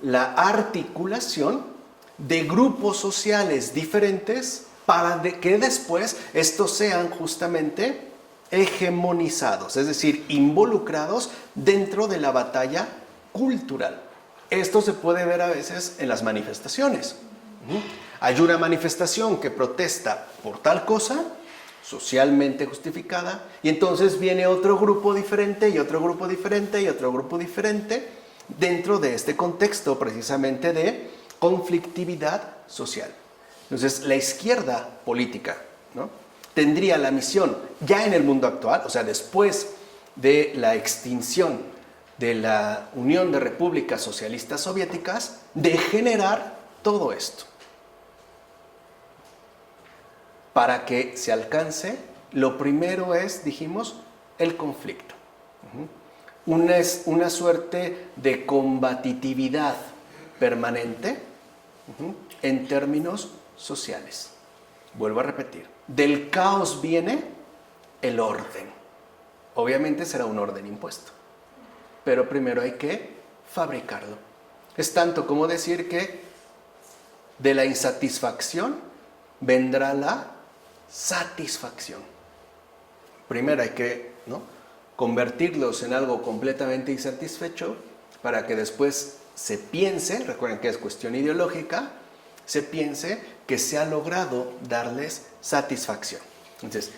Speaker 1: la articulación de grupos sociales diferentes para que después estos sean justamente hegemonizados, es decir, involucrados dentro de la batalla cultural. Esto se puede ver a veces en las manifestaciones. Hay una manifestación que protesta por tal cosa, socialmente justificada, y entonces viene otro grupo diferente, y otro grupo diferente, y otro grupo diferente, dentro de este contexto precisamente de conflictividad social. Entonces, la izquierda política, ¿no?, tendría la misión, ya en el mundo actual, o sea, después de la extinción de la Unión de Repúblicas Socialistas Soviéticas, de generar todo esto. Para que se alcance, lo primero es, dijimos, el conflicto. Una suerte de combatitividad permanente en términos sociales. Vuelvo a repetir, del caos viene el orden. Obviamente será un orden impuesto, pero primero hay que fabricarlo. Es tanto como decir que de la insatisfacción vendrá la satisfacción. Primero hay que, ¿no?, convertirlos en algo completamente insatisfecho para que después se piense, recuerden que es cuestión ideológica, se piense que se ha logrado darles satisfacción. Entonces,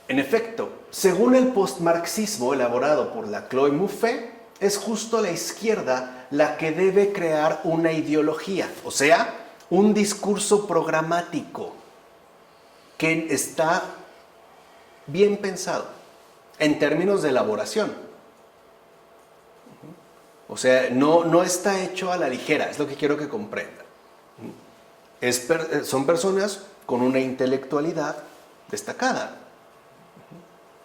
Speaker 1: en efecto, según el postmarxismo elaborado por Laclau y Mouffe, es justo la izquierda la que debe crear una ideología, o sea, un discurso programático que está bien pensado en términos de elaboración. O sea, no está hecho a la ligera, es lo que quiero que comprendan. Son personas con una intelectualidad destacada.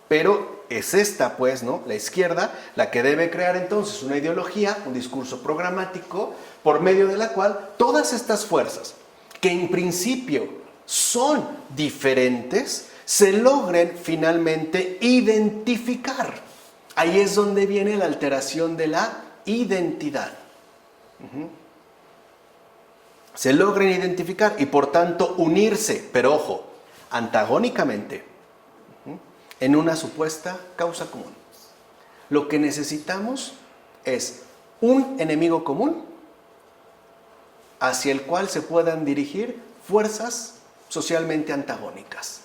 Speaker 1: Pero es esta, pues, ¿no?, la izquierda, la que debe crear entonces una ideología, un discurso programático, por medio de la cual todas estas fuerzas, que en principio son diferentes, se logren finalmente identificar. Ahí es donde viene la alteración de la identidad. Se logren identificar y por tanto unirse, pero ojo, antagónicamente, en una supuesta causa común. Lo que necesitamos es un enemigo común hacia el cual se puedan dirigir fuerzas socialmente antagónicas.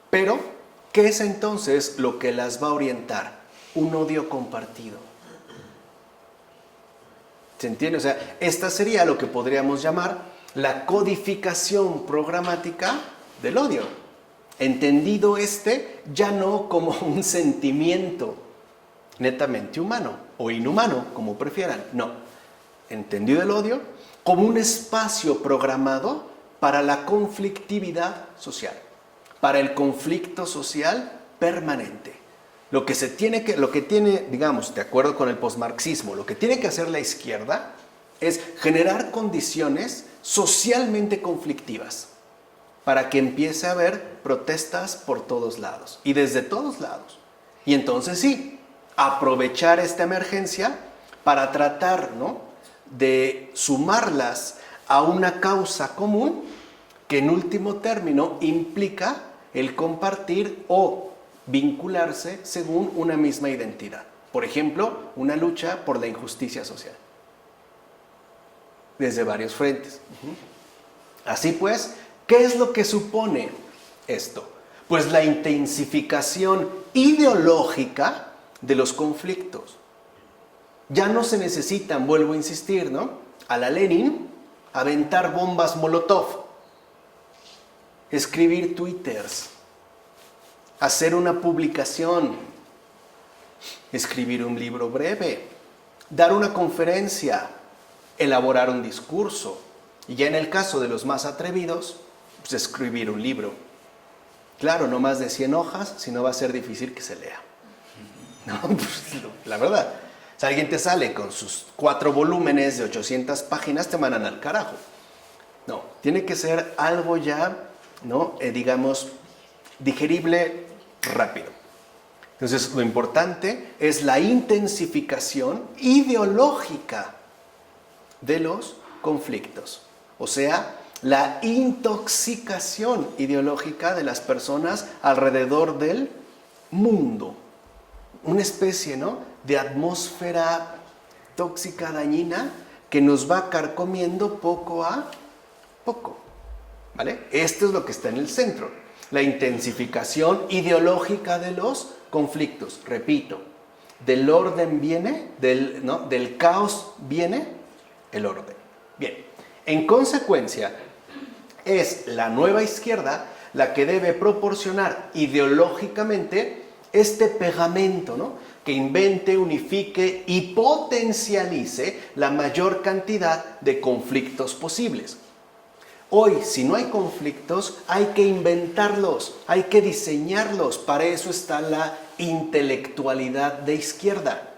Speaker 1: Pero, ¿qué es entonces lo que las va a orientar? Un odio compartido. ¿Se entiende? O sea, esta sería lo que podríamos llamar la codificación programática del odio. Entendido ya no como un sentimiento netamente humano o inhumano, como prefieran. No. Entendido el odio como un espacio programado para la conflictividad social, para el conflicto social permanente. Lo que tiene, digamos, de acuerdo con el posmarxismo, lo que tiene que hacer la izquierda es generar condiciones socialmente conflictivas para que empiece a haber protestas por todos lados y desde todos lados. Y entonces sí, aprovechar esta emergencia para tratar, ¿no?, de sumarlas a una causa común que en último término implica el compartir o vincularse según una misma identidad. Por ejemplo, una lucha por la injusticia social. Desde varios frentes. Así pues, ¿qué es lo que supone esto? Pues la intensificación ideológica de los conflictos. Ya no se necesitan, vuelvo a insistir, ¿no?, a la Lenin, aventar bombas Molotov, escribir twitters, hacer una publicación, escribir un libro breve, dar una conferencia, elaborar un discurso, y ya en el caso de los más atrevidos, pues escribir un libro. Claro, no más de 100 hojas, si no va a ser difícil que se lea. No, pues, la verdad. Si alguien te sale con sus 4 volúmenes de 800 páginas, te mandan al carajo. No, tiene que ser algo ya, ¿no?, digamos, digerible rápido. Entonces, lo importante es la intensificación ideológica de los conflictos. O sea, la intoxicación ideológica de las personas alrededor del mundo. Una especie, ¿no?, de atmósfera tóxica, dañina, que nos va carcomiendo poco a poco. ¿Vale? Esto es lo que está en el centro. La intensificación ideológica de los conflictos. Repito, del orden viene, del caos viene el orden. Bien, en consecuencia, es la nueva izquierda la que debe proporcionar ideológicamente este pegamento, ¿no?, que invente, unifique y potencialice la mayor cantidad de conflictos posibles. Hoy, si no hay conflictos, hay que inventarlos, hay que diseñarlos. Para eso está la intelectualidad de izquierda.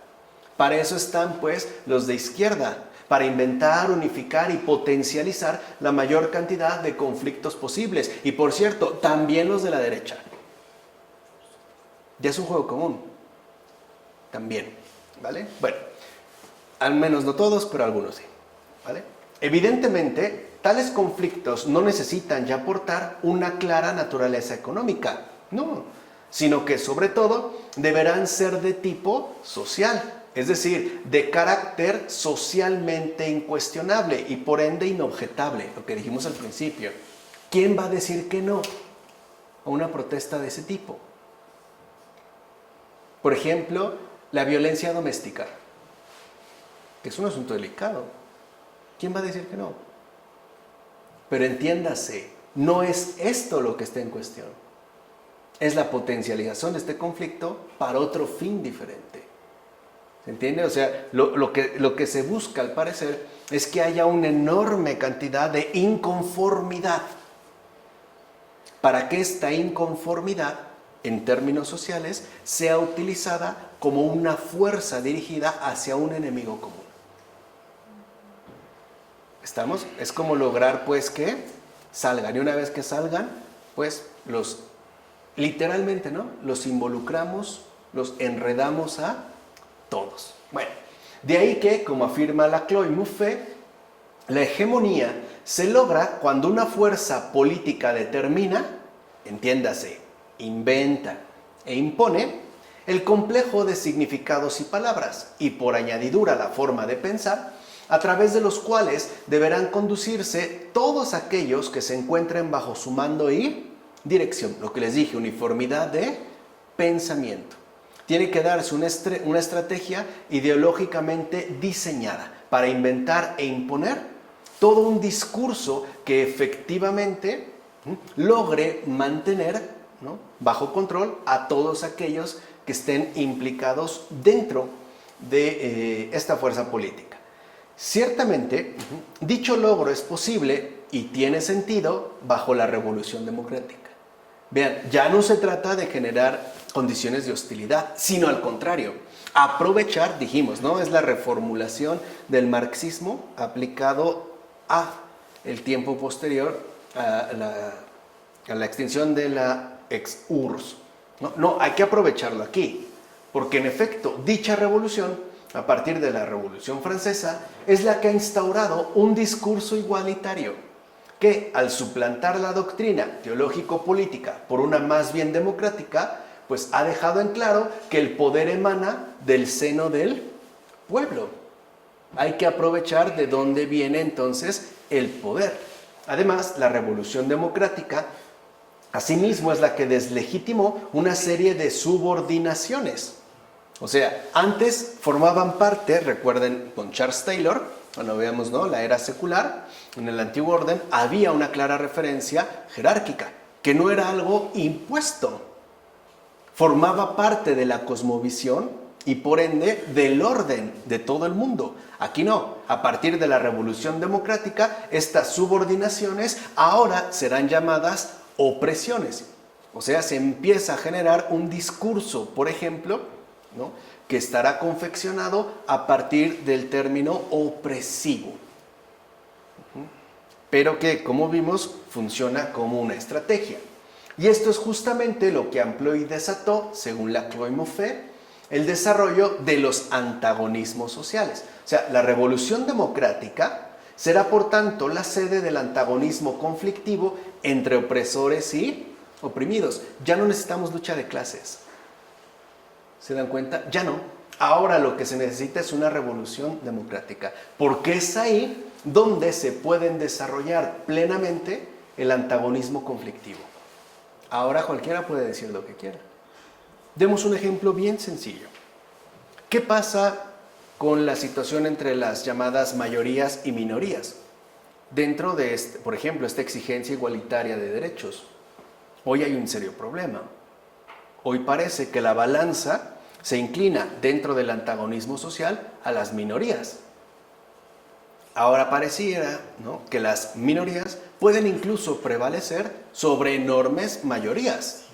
Speaker 1: Para eso están, pues, los de izquierda, para inventar, unificar y potencializar la mayor cantidad de conflictos posibles. Y por cierto, también los de la derecha. Ya es un juego común. También, ¿vale? Bueno, al menos no todos, pero algunos sí, ¿vale? Evidentemente, tales conflictos no necesitan ya aportar una clara naturaleza económica, no, sino que sobre todo deberán ser de tipo social, es decir, de carácter socialmente incuestionable y por ende inobjetable, lo que dijimos al principio. ¿Quién va a decir que no a una protesta de ese tipo? Por ejemplo, la violencia doméstica, que es un asunto delicado. ¿Quién va a decir que no? Pero entiéndase, no es esto lo que está en cuestión. Es la potencialización de este conflicto para otro fin diferente. ¿Se entiende? O sea, lo que se busca, al parecer, es que haya una enorme cantidad de inconformidad. Para que esta inconformidad, en términos sociales, sea utilizada como una fuerza dirigida hacia un enemigo común. ¿Estamos? Es como lograr, pues, que salgan. Y una vez que salgan, pues, literalmente, ¿no?, los involucramos, los enredamos a todos. Bueno, de ahí que, como afirma Laclau y Mouffe, la hegemonía se logra cuando una fuerza política determina, entiéndase, inventa e impone el complejo de significados y palabras, y por añadidura la forma de pensar, a través de los cuales deberán conducirse todos aquellos que se encuentren bajo su mando y dirección. Lo que les dije, uniformidad de pensamiento. Tiene que darse una estrategia ideológicamente diseñada para inventar e imponer todo un discurso que efectivamente logre mantener, ¿no?, bajo control a todos aquellos que estén implicados dentro de esta fuerza política. Ciertamente, dicho logro es posible y tiene sentido bajo la Revolución Democrática. Vean, ya no se trata de generar condiciones de hostilidad, sino al contrario, aprovechar, dijimos, ¿no?, es la reformulación del marxismo aplicado a el tiempo posterior a la extinción de la ex-URSS. No, hay que aprovecharlo aquí, porque en efecto, dicha revolución, a partir de la Revolución Francesa, es la que ha instaurado un discurso igualitario, que al suplantar la doctrina teológico-política por una más bien democrática, pues ha dejado en claro que el poder emana del seno del pueblo. Hay que aprovechar de dónde viene entonces el poder. Además, la Revolución Democrática asimismo es la que deslegitimó una serie de subordinaciones. O sea, antes formaban parte, recuerden con Charles Taylor, cuando veamos, ¿no?, la era secular, en el antiguo orden había una clara referencia jerárquica, que no era algo impuesto. Formaba parte de la cosmovisión y por ende del orden de todo el mundo. Aquí no, a partir de la Revolución Democrática, estas subordinaciones ahora serán llamadas opresiones. O sea, se empieza a generar un discurso, por ejemplo, ¿no?, que estará confeccionado a partir del término opresivo. Pero que, como vimos, funciona como una estrategia. Y esto es justamente lo que amplió y desató, según Laclau y Mouffe, el desarrollo de los antagonismos sociales. O sea, la Revolución Democrática Será, por tanto, la sede del antagonismo conflictivo entre opresores y oprimidos. Ya no necesitamos lucha de clases. ¿Se dan cuenta? Ya no. Ahora lo que se necesita es una revolución democrática, porque es ahí donde se pueden desarrollar plenamente el antagonismo conflictivo. Ahora cualquiera puede decir lo que quiera. Demos un ejemplo bien sencillo. ¿Qué pasa con la situación entre las llamadas mayorías y minorías? Dentro de, por ejemplo, esta exigencia igualitaria de derechos. Hoy hay un serio problema. Hoy parece que la balanza se inclina dentro del antagonismo social a las minorías. Ahora pareciera, ¿no?, que las minorías pueden incluso prevalecer sobre enormes mayorías.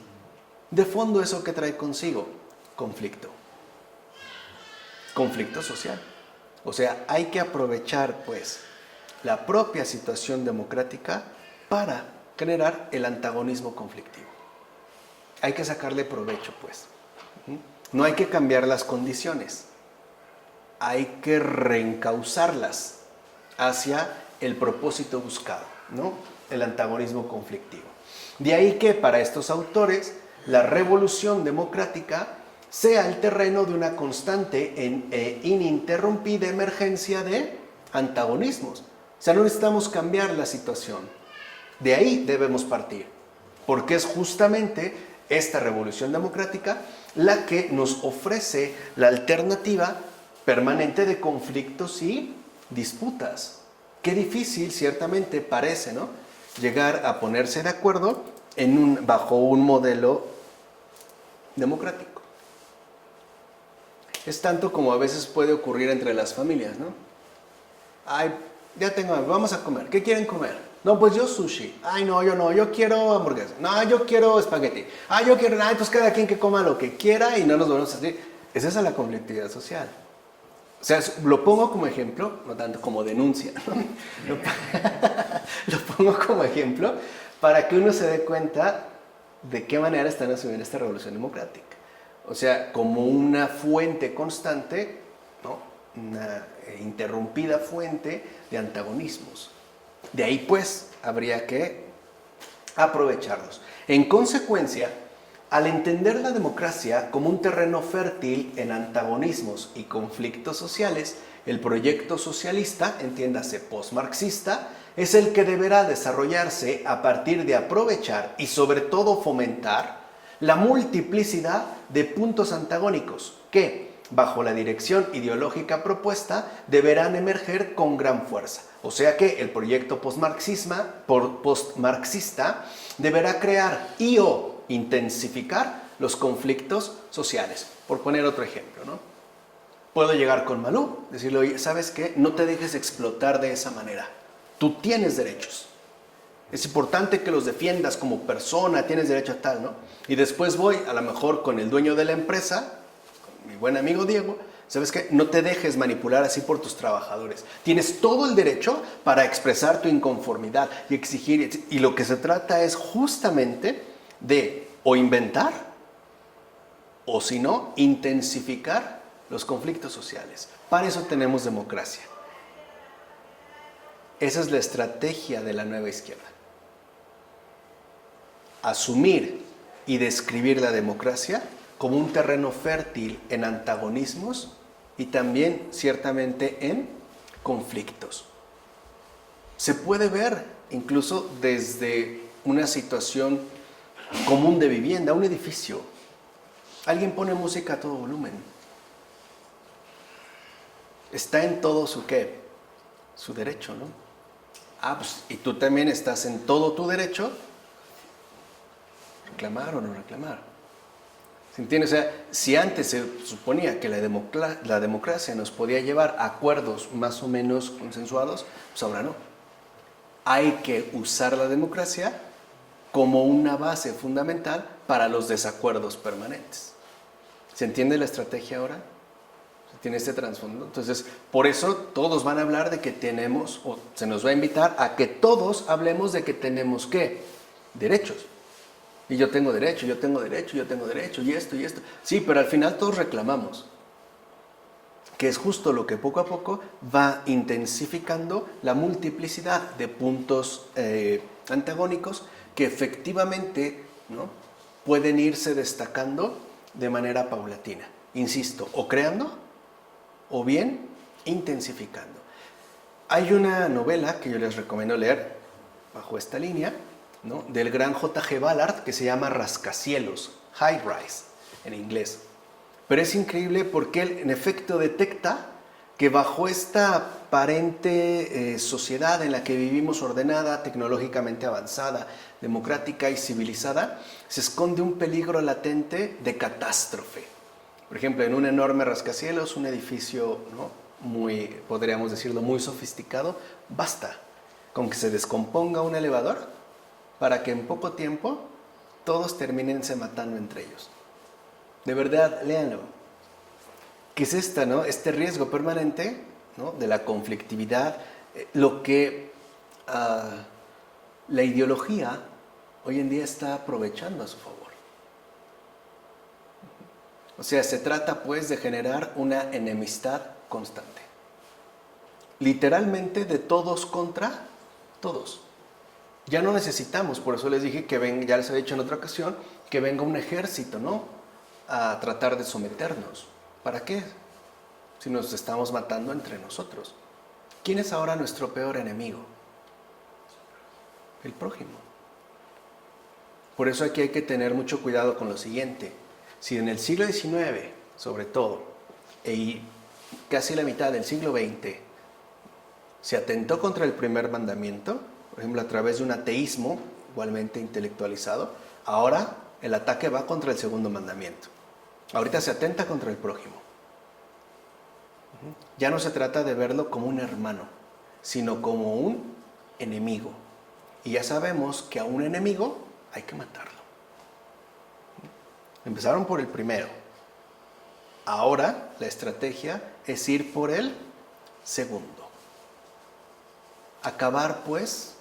Speaker 1: De fondo, ¿eso qué trae consigo? Conflicto. Conflicto social. O sea, hay que aprovechar, pues, la propia situación democrática para generar el antagonismo conflictivo. Hay que sacarle provecho, pues. No hay que cambiar las condiciones. Hay que reencauzarlas hacia el propósito buscado, ¿no? El antagonismo conflictivo. De ahí que para estos autores la revolución democrática sea el terreno de una constante e ininterrumpida emergencia de antagonismos. O sea, no necesitamos cambiar la situación. De ahí debemos partir, porque es justamente esta revolución democrática la que nos ofrece la alternativa permanente de conflictos y disputas. Qué difícil ciertamente parece, ¿no?, llegar a ponerse de acuerdo bajo un modelo democrático. Es tanto como a veces puede ocurrir entre las familias, ¿no? Ay, ya tengo hambre, vamos a comer. ¿Qué quieren comer? No, pues yo sushi. Ay, no, yo quiero hamburguesa. No, yo quiero espagueti. Yo quiero, pues cada quien que coma lo que quiera y no nos vamos a decir. Es esa la conflictividad social. O sea, lo pongo como ejemplo, no tanto como denuncia, ¿no? Lo pongo como ejemplo para que uno se dé cuenta de qué manera están asumiendo esta revolución democrática. O sea, como una fuente constante, ¿no?, una interrumpida fuente de antagonismos. De ahí, pues, habría que aprovecharlos. En consecuencia, al entender la democracia como un terreno fértil en antagonismos y conflictos sociales, el proyecto socialista, entiéndase postmarxista, es el que deberá desarrollarse a partir de aprovechar y sobre todo fomentar la multiplicidad de puntos antagónicos que, bajo la dirección ideológica propuesta, deberán emerger con gran fuerza. O sea que el proyecto postmarxista deberá crear o intensificar los conflictos sociales. Por poner otro ejemplo, ¿no? Puedo llegar con Malú, decirle, oye, ¿sabes qué? No te dejes explotar de esa manera. Tú tienes derechos. Es importante que los defiendas como persona, tienes derecho a tal, ¿no? Y después voy, a lo mejor, con el dueño de la empresa, con mi buen amigo Diego, ¿sabes qué? No te dejes manipular así por tus trabajadores. Tienes todo el derecho para expresar tu inconformidad y exigir. Y lo que se trata es justamente de o inventar o, si no, intensificar los conflictos sociales. Para eso tenemos democracia. Esa es la estrategia de la nueva izquierda. Asumir y describir la democracia como un terreno fértil en antagonismos y también ciertamente en conflictos. Se puede ver incluso desde una situación común de vivienda, un edificio. Alguien pone música a todo volumen. Está en todo su ¿qué? Su derecho, ¿no? Pues, y tú también estás en todo tu derecho, reclamar o no reclamar. ¿Se entiende? O sea, si antes se suponía que la democracia nos podía llevar a acuerdos más o menos consensuados, pues ahora no. Hay que usar la democracia como una base fundamental para los desacuerdos permanentes. ¿Se entiende la estrategia ahora? Tiene este trasfondo. Entonces, por eso todos van a hablar de que tenemos, o se nos va a invitar a que todos hablemos de que tenemos ¿qué? Derechos. Y yo tengo derecho, yo tengo derecho, yo tengo derecho, y esto, y esto. Sí, pero al final todos reclamamos. que es justo lo que poco a poco va intensificando la multiplicidad de puntos antagónicos que efectivamente, ¿no?, pueden irse destacando de manera paulatina. Insisto, o creando o bien intensificando. Hay una novela que yo les recomiendo leer bajo esta línea, ¿no?, del gran J.G. Ballard, que se llama Rascacielos, High Rise en inglés. Pero es increíble porque él en efecto detecta que bajo esta aparente sociedad en la que vivimos ordenada, tecnológicamente avanzada, democrática y civilizada, se esconde un peligro latente de catástrofe. Por ejemplo, en un enorme rascacielos, un edificio, ¿no?, muy, podríamos decirlo, muy sofisticado, basta con que se descomponga un elevador para que en poco tiempo todos terminense matando entre ellos. De verdad, léanlo. ¿Qué es esta, no? Este riesgo permanente, ¿no?, de la conflictividad, lo que la ideología hoy en día está aprovechando a su favor. O sea, se trata pues de generar una enemistad constante. Literalmente de todos contra todos. Ya no necesitamos, por eso les dije que venga, ya les he dicho en otra ocasión, que venga un ejército, ¿no?, a tratar de someternos. ¿Para qué? Si nos estamos matando entre nosotros. ¿Quién es ahora nuestro peor enemigo? El prójimo. Por eso aquí hay que tener mucho cuidado con lo siguiente. Si en el siglo XIX, sobre todo, y casi la mitad del siglo XX, se atentó contra el primer mandamiento, por ejemplo, a través de un ateísmo igualmente intelectualizado, ahora el ataque va contra el segundo mandamiento. Ahorita se atenta contra el prójimo. Ya no se trata de verlo como un hermano, sino como un enemigo. Y ya sabemos que a un enemigo hay que matarlo. Empezaron por el primero. Ahora la estrategia es ir por el segundo. Acabar pues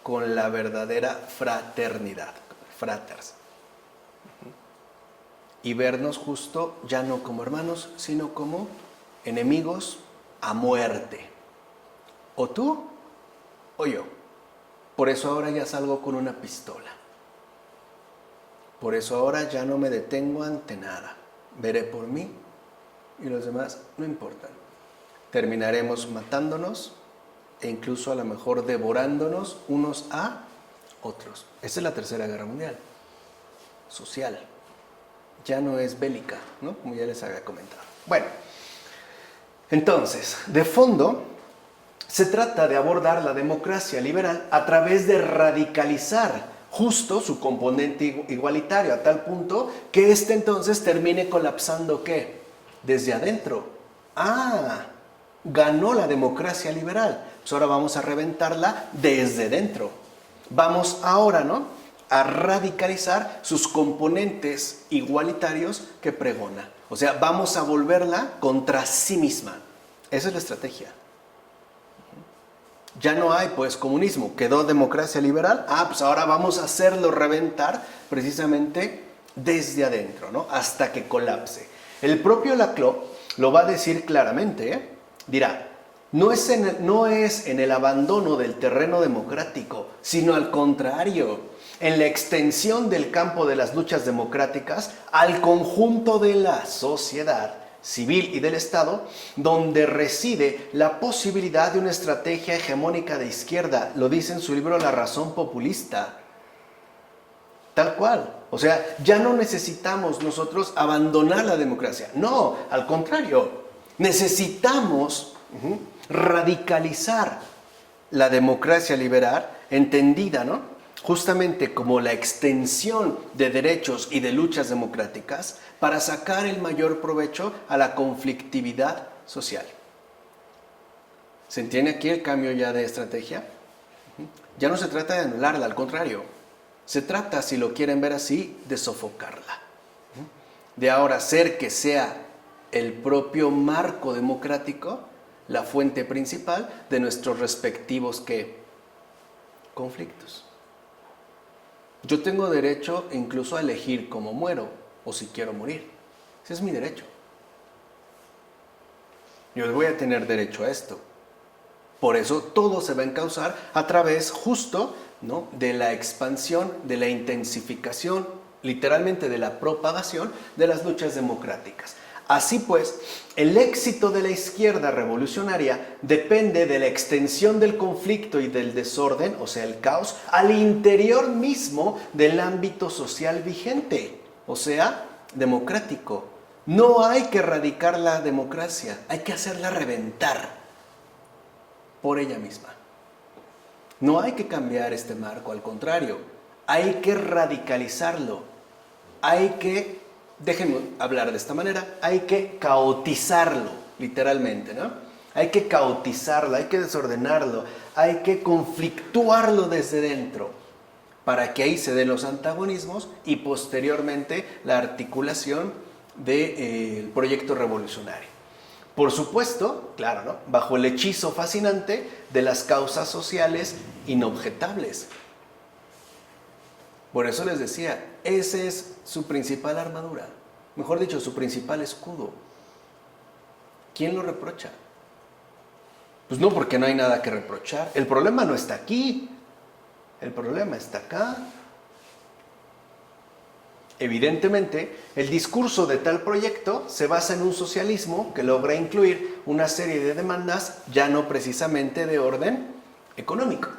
Speaker 1: con la verdadera fraternidad, fraters. Y vernos justo ya no como hermanos, sino como enemigos a muerte. O tú o yo. Por eso ahora ya salgo con una pistola. Por eso ahora ya no me detengo ante nada. Veré por mí y los demás no importan. Terminaremos matándonos e incluso a lo mejor devorándonos unos a otros. Esa es la Tercera Guerra Mundial. Social. Ya no es bélica, ¿no?, como ya les había comentado. Bueno, entonces, de fondo, se trata de abordar la democracia liberal a través de radicalizar justo su componente igualitario, a tal punto que éste entonces termine colapsando, ¿qué? Desde adentro. Ganó la democracia liberal. Pues ahora vamos a reventarla desde dentro. Vamos ahora, ¿no?, a radicalizar sus componentes igualitarios que pregona. O sea, vamos a volverla contra sí misma. Esa es la estrategia. Ya no hay pues comunismo, quedó democracia liberal. Pues ahora vamos a hacerlo reventar precisamente desde adentro, ¿no?, hasta que colapse. El propio Laclau lo va a decir claramente, dirá, no es en el abandono del terreno democrático, sino al contrario, en la extensión del campo de las luchas democráticas al conjunto de la sociedad civil y del Estado, donde reside la posibilidad de una estrategia hegemónica de izquierda. Lo dice en su libro La razón populista. Tal cual. O sea, ya no necesitamos nosotros abandonar la democracia. No, al contrario. Necesitamos radicalizar la democracia liberal, entendida, ¿no?, justamente como la extensión de derechos y de luchas democráticas para sacar el mayor provecho a la conflictividad social. ¿Se entiende aquí el cambio ya de estrategia? Ya no se trata de anularla, al contrario. Se trata, si lo quieren ver así, de sofocarla. De ahora hacer que sea el propio marco democrático la fuente principal de nuestros respectivos conflictos. Yo tengo derecho incluso a elegir cómo muero o si quiero morir. Ese es mi derecho. Yo voy a tener derecho a esto. Por eso todo se va a encauzar a través justo, ¿no?, de la expansión, de la intensificación, literalmente de la propagación de las luchas democráticas. Así pues, el éxito de la izquierda revolucionaria depende de la extensión del conflicto y del desorden, o sea, el caos, al interior mismo del ámbito social vigente, o sea, democrático. No hay que erradicar la democracia, hay que hacerla reventar por ella misma. No hay que cambiar este marco, al contrario, hay que radicalizarlo, hay que, déjenme hablar de esta manera, hay que caotizarlo, literalmente, ¿no? Hay que caotizarlo, hay que desordenarlo, hay que conflictuarlo desde dentro, para que ahí se den los antagonismos y posteriormente la articulación del proyecto revolucionario. Por supuesto, claro, ¿no?, bajo el hechizo fascinante de las causas sociales inobjetables. Por eso les decía, ese es su principal armadura, mejor dicho, su principal escudo. ¿Quién lo reprocha? Pues no, porque no hay nada que reprochar. El problema no está aquí, el problema está acá. Evidentemente, el discurso de tal proyecto se basa en un socialismo que logra incluir una serie de demandas ya no precisamente de orden económico.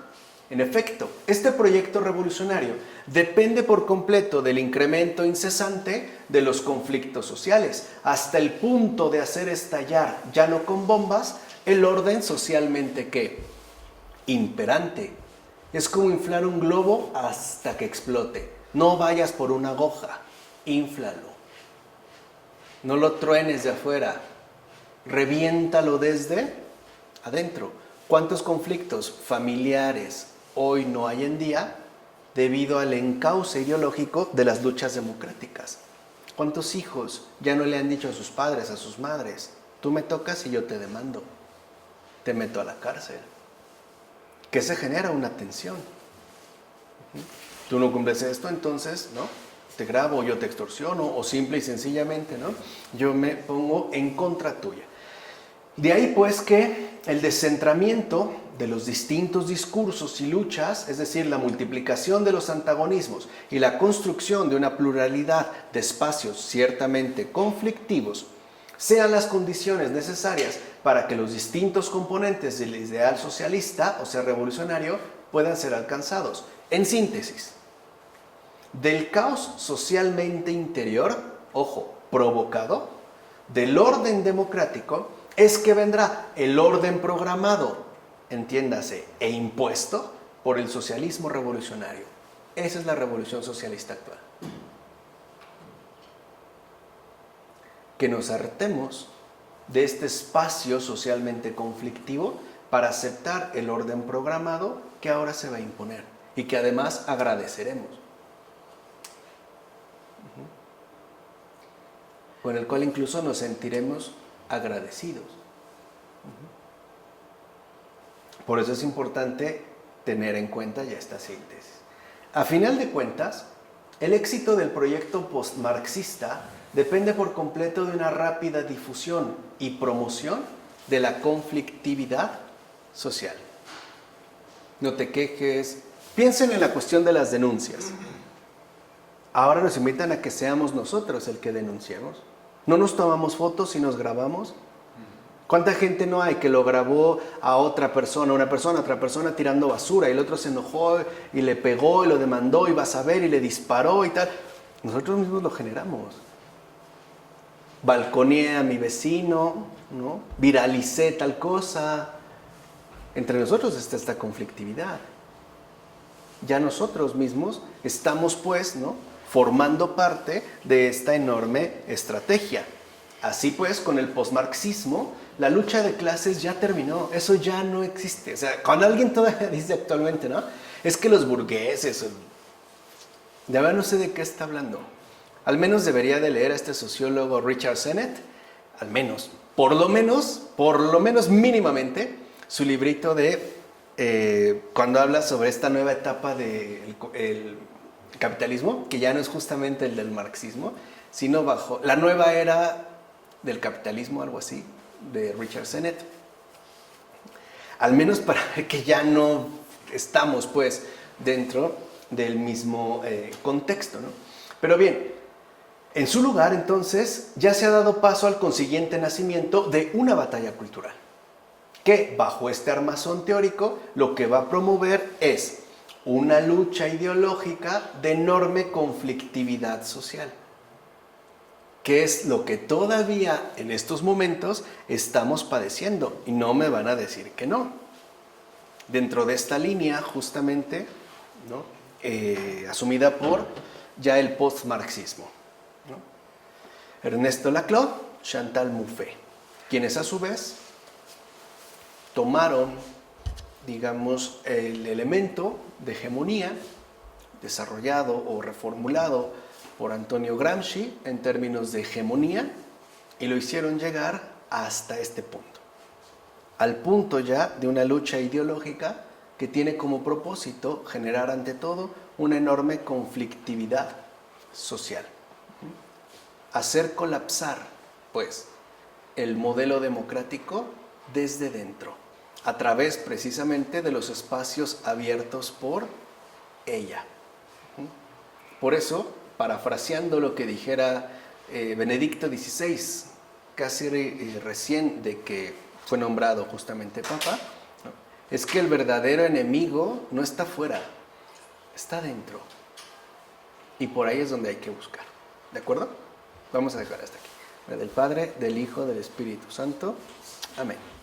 Speaker 1: En efecto, este proyecto revolucionario depende por completo del incremento incesante de los conflictos sociales, hasta el punto de hacer estallar, ya no con bombas, el orden socialmente ¿qué? Imperante. Es como inflar un globo hasta que explote. No vayas por una aguja, inflalo. No lo truenes de afuera, reviéntalo desde adentro. ¿Cuántos conflictos familiares hoy no hay en día debido al encauce ideológico de las luchas democráticas? ¿Cuántos hijos ya no le han dicho a sus padres, a sus madres, tú me tocas y yo te demando, te meto a la cárcel? Que se genera una tensión. Tú no cumples esto, entonces, ¿no?, te grabo, yo te extorsiono, o simple y sencillamente, ¿no?, yo me pongo en contra tuya. De ahí pues que el descentramiento de los distintos discursos y luchas, es decir, la multiplicación de los antagonismos y la construcción de una pluralidad de espacios ciertamente conflictivos, sean las condiciones necesarias para que los distintos componentes del ideal socialista, o sea, revolucionario, puedan ser alcanzados. En síntesis, del caos socialmente interior, ojo, provocado, del orden democrático, es que vendrá el orden programado, entiéndase, e impuesto por el socialismo revolucionario. Esa es la revolución socialista actual. Que nos hartemos de este espacio socialmente conflictivo para aceptar el orden programado que ahora se va a imponer y que además agradeceremos. Con el cual incluso nos sentiremos agradecidos. Por eso es importante tener en cuenta ya esta síntesis. A final de cuentas, el éxito del proyecto postmarxista depende por completo de una rápida difusión y promoción de la conflictividad social. No te quejes. Piensen en la cuestión de las denuncias. Ahora nos invitan a que seamos nosotros el que denunciemos. ¿No nos tomamos fotos y nos grabamos? ¿Cuánta gente no hay que lo grabó a otra persona tirando basura y el otro se enojó y le pegó y lo demandó y vas a ver y le disparó y tal? Nosotros mismos lo generamos. Balconeé a mi vecino, ¿no? Viralicé tal cosa. Entre nosotros está esta conflictividad. Ya nosotros mismos estamos, pues, ¿no?, formando parte de esta enorme estrategia. Así pues, con el posmarxismo, la lucha de clases ya terminó. Eso ya no existe. O sea, cuando alguien todavía dice actualmente, ¿no?, es que los burgueses, ya no sé de qué está hablando. Al menos debería de leer a este sociólogo Richard Sennett, al menos, por lo menos mínimamente, su librito de cuando habla sobre esta nueva etapa del capitalismo, que ya no es justamente el del marxismo, sino bajo la nueva era del capitalismo, algo así. de Richard Sennett. Al menos para ver que ya no estamos pues dentro del mismo contexto, ¿no? Pero bien, en su lugar entonces ya se ha dado paso al consiguiente nacimiento de una batalla cultural, que bajo este armazón teórico lo que va a promover es una lucha ideológica de enorme conflictividad social, que es lo que todavía en estos momentos estamos padeciendo, y no me van a decir que no. Dentro de esta línea, justamente, ¿no? Asumida por ya el postmarxismo, ¿no? Ernesto Laclau, Chantal Mouffe, quienes a su vez tomaron, digamos, el elemento de hegemonía desarrollado o reformulado por Antonio Gramsci en términos de hegemonía y lo hicieron llegar hasta este punto, al punto ya de una lucha ideológica que tiene como propósito generar ante todo una enorme conflictividad social, hacer colapsar pues el modelo democrático desde dentro, a través precisamente de los espacios abiertos por ella. Por eso, parafraseando lo que dijera Benedicto XVI, casi recién de que fue nombrado justamente Papa, ¿no? Es que el verdadero enemigo no está fuera, está dentro. Y por ahí es donde hay que buscar. ¿De acuerdo? Vamos a dejar hasta aquí. Del Padre, del Hijo, del Espíritu Santo. Amén.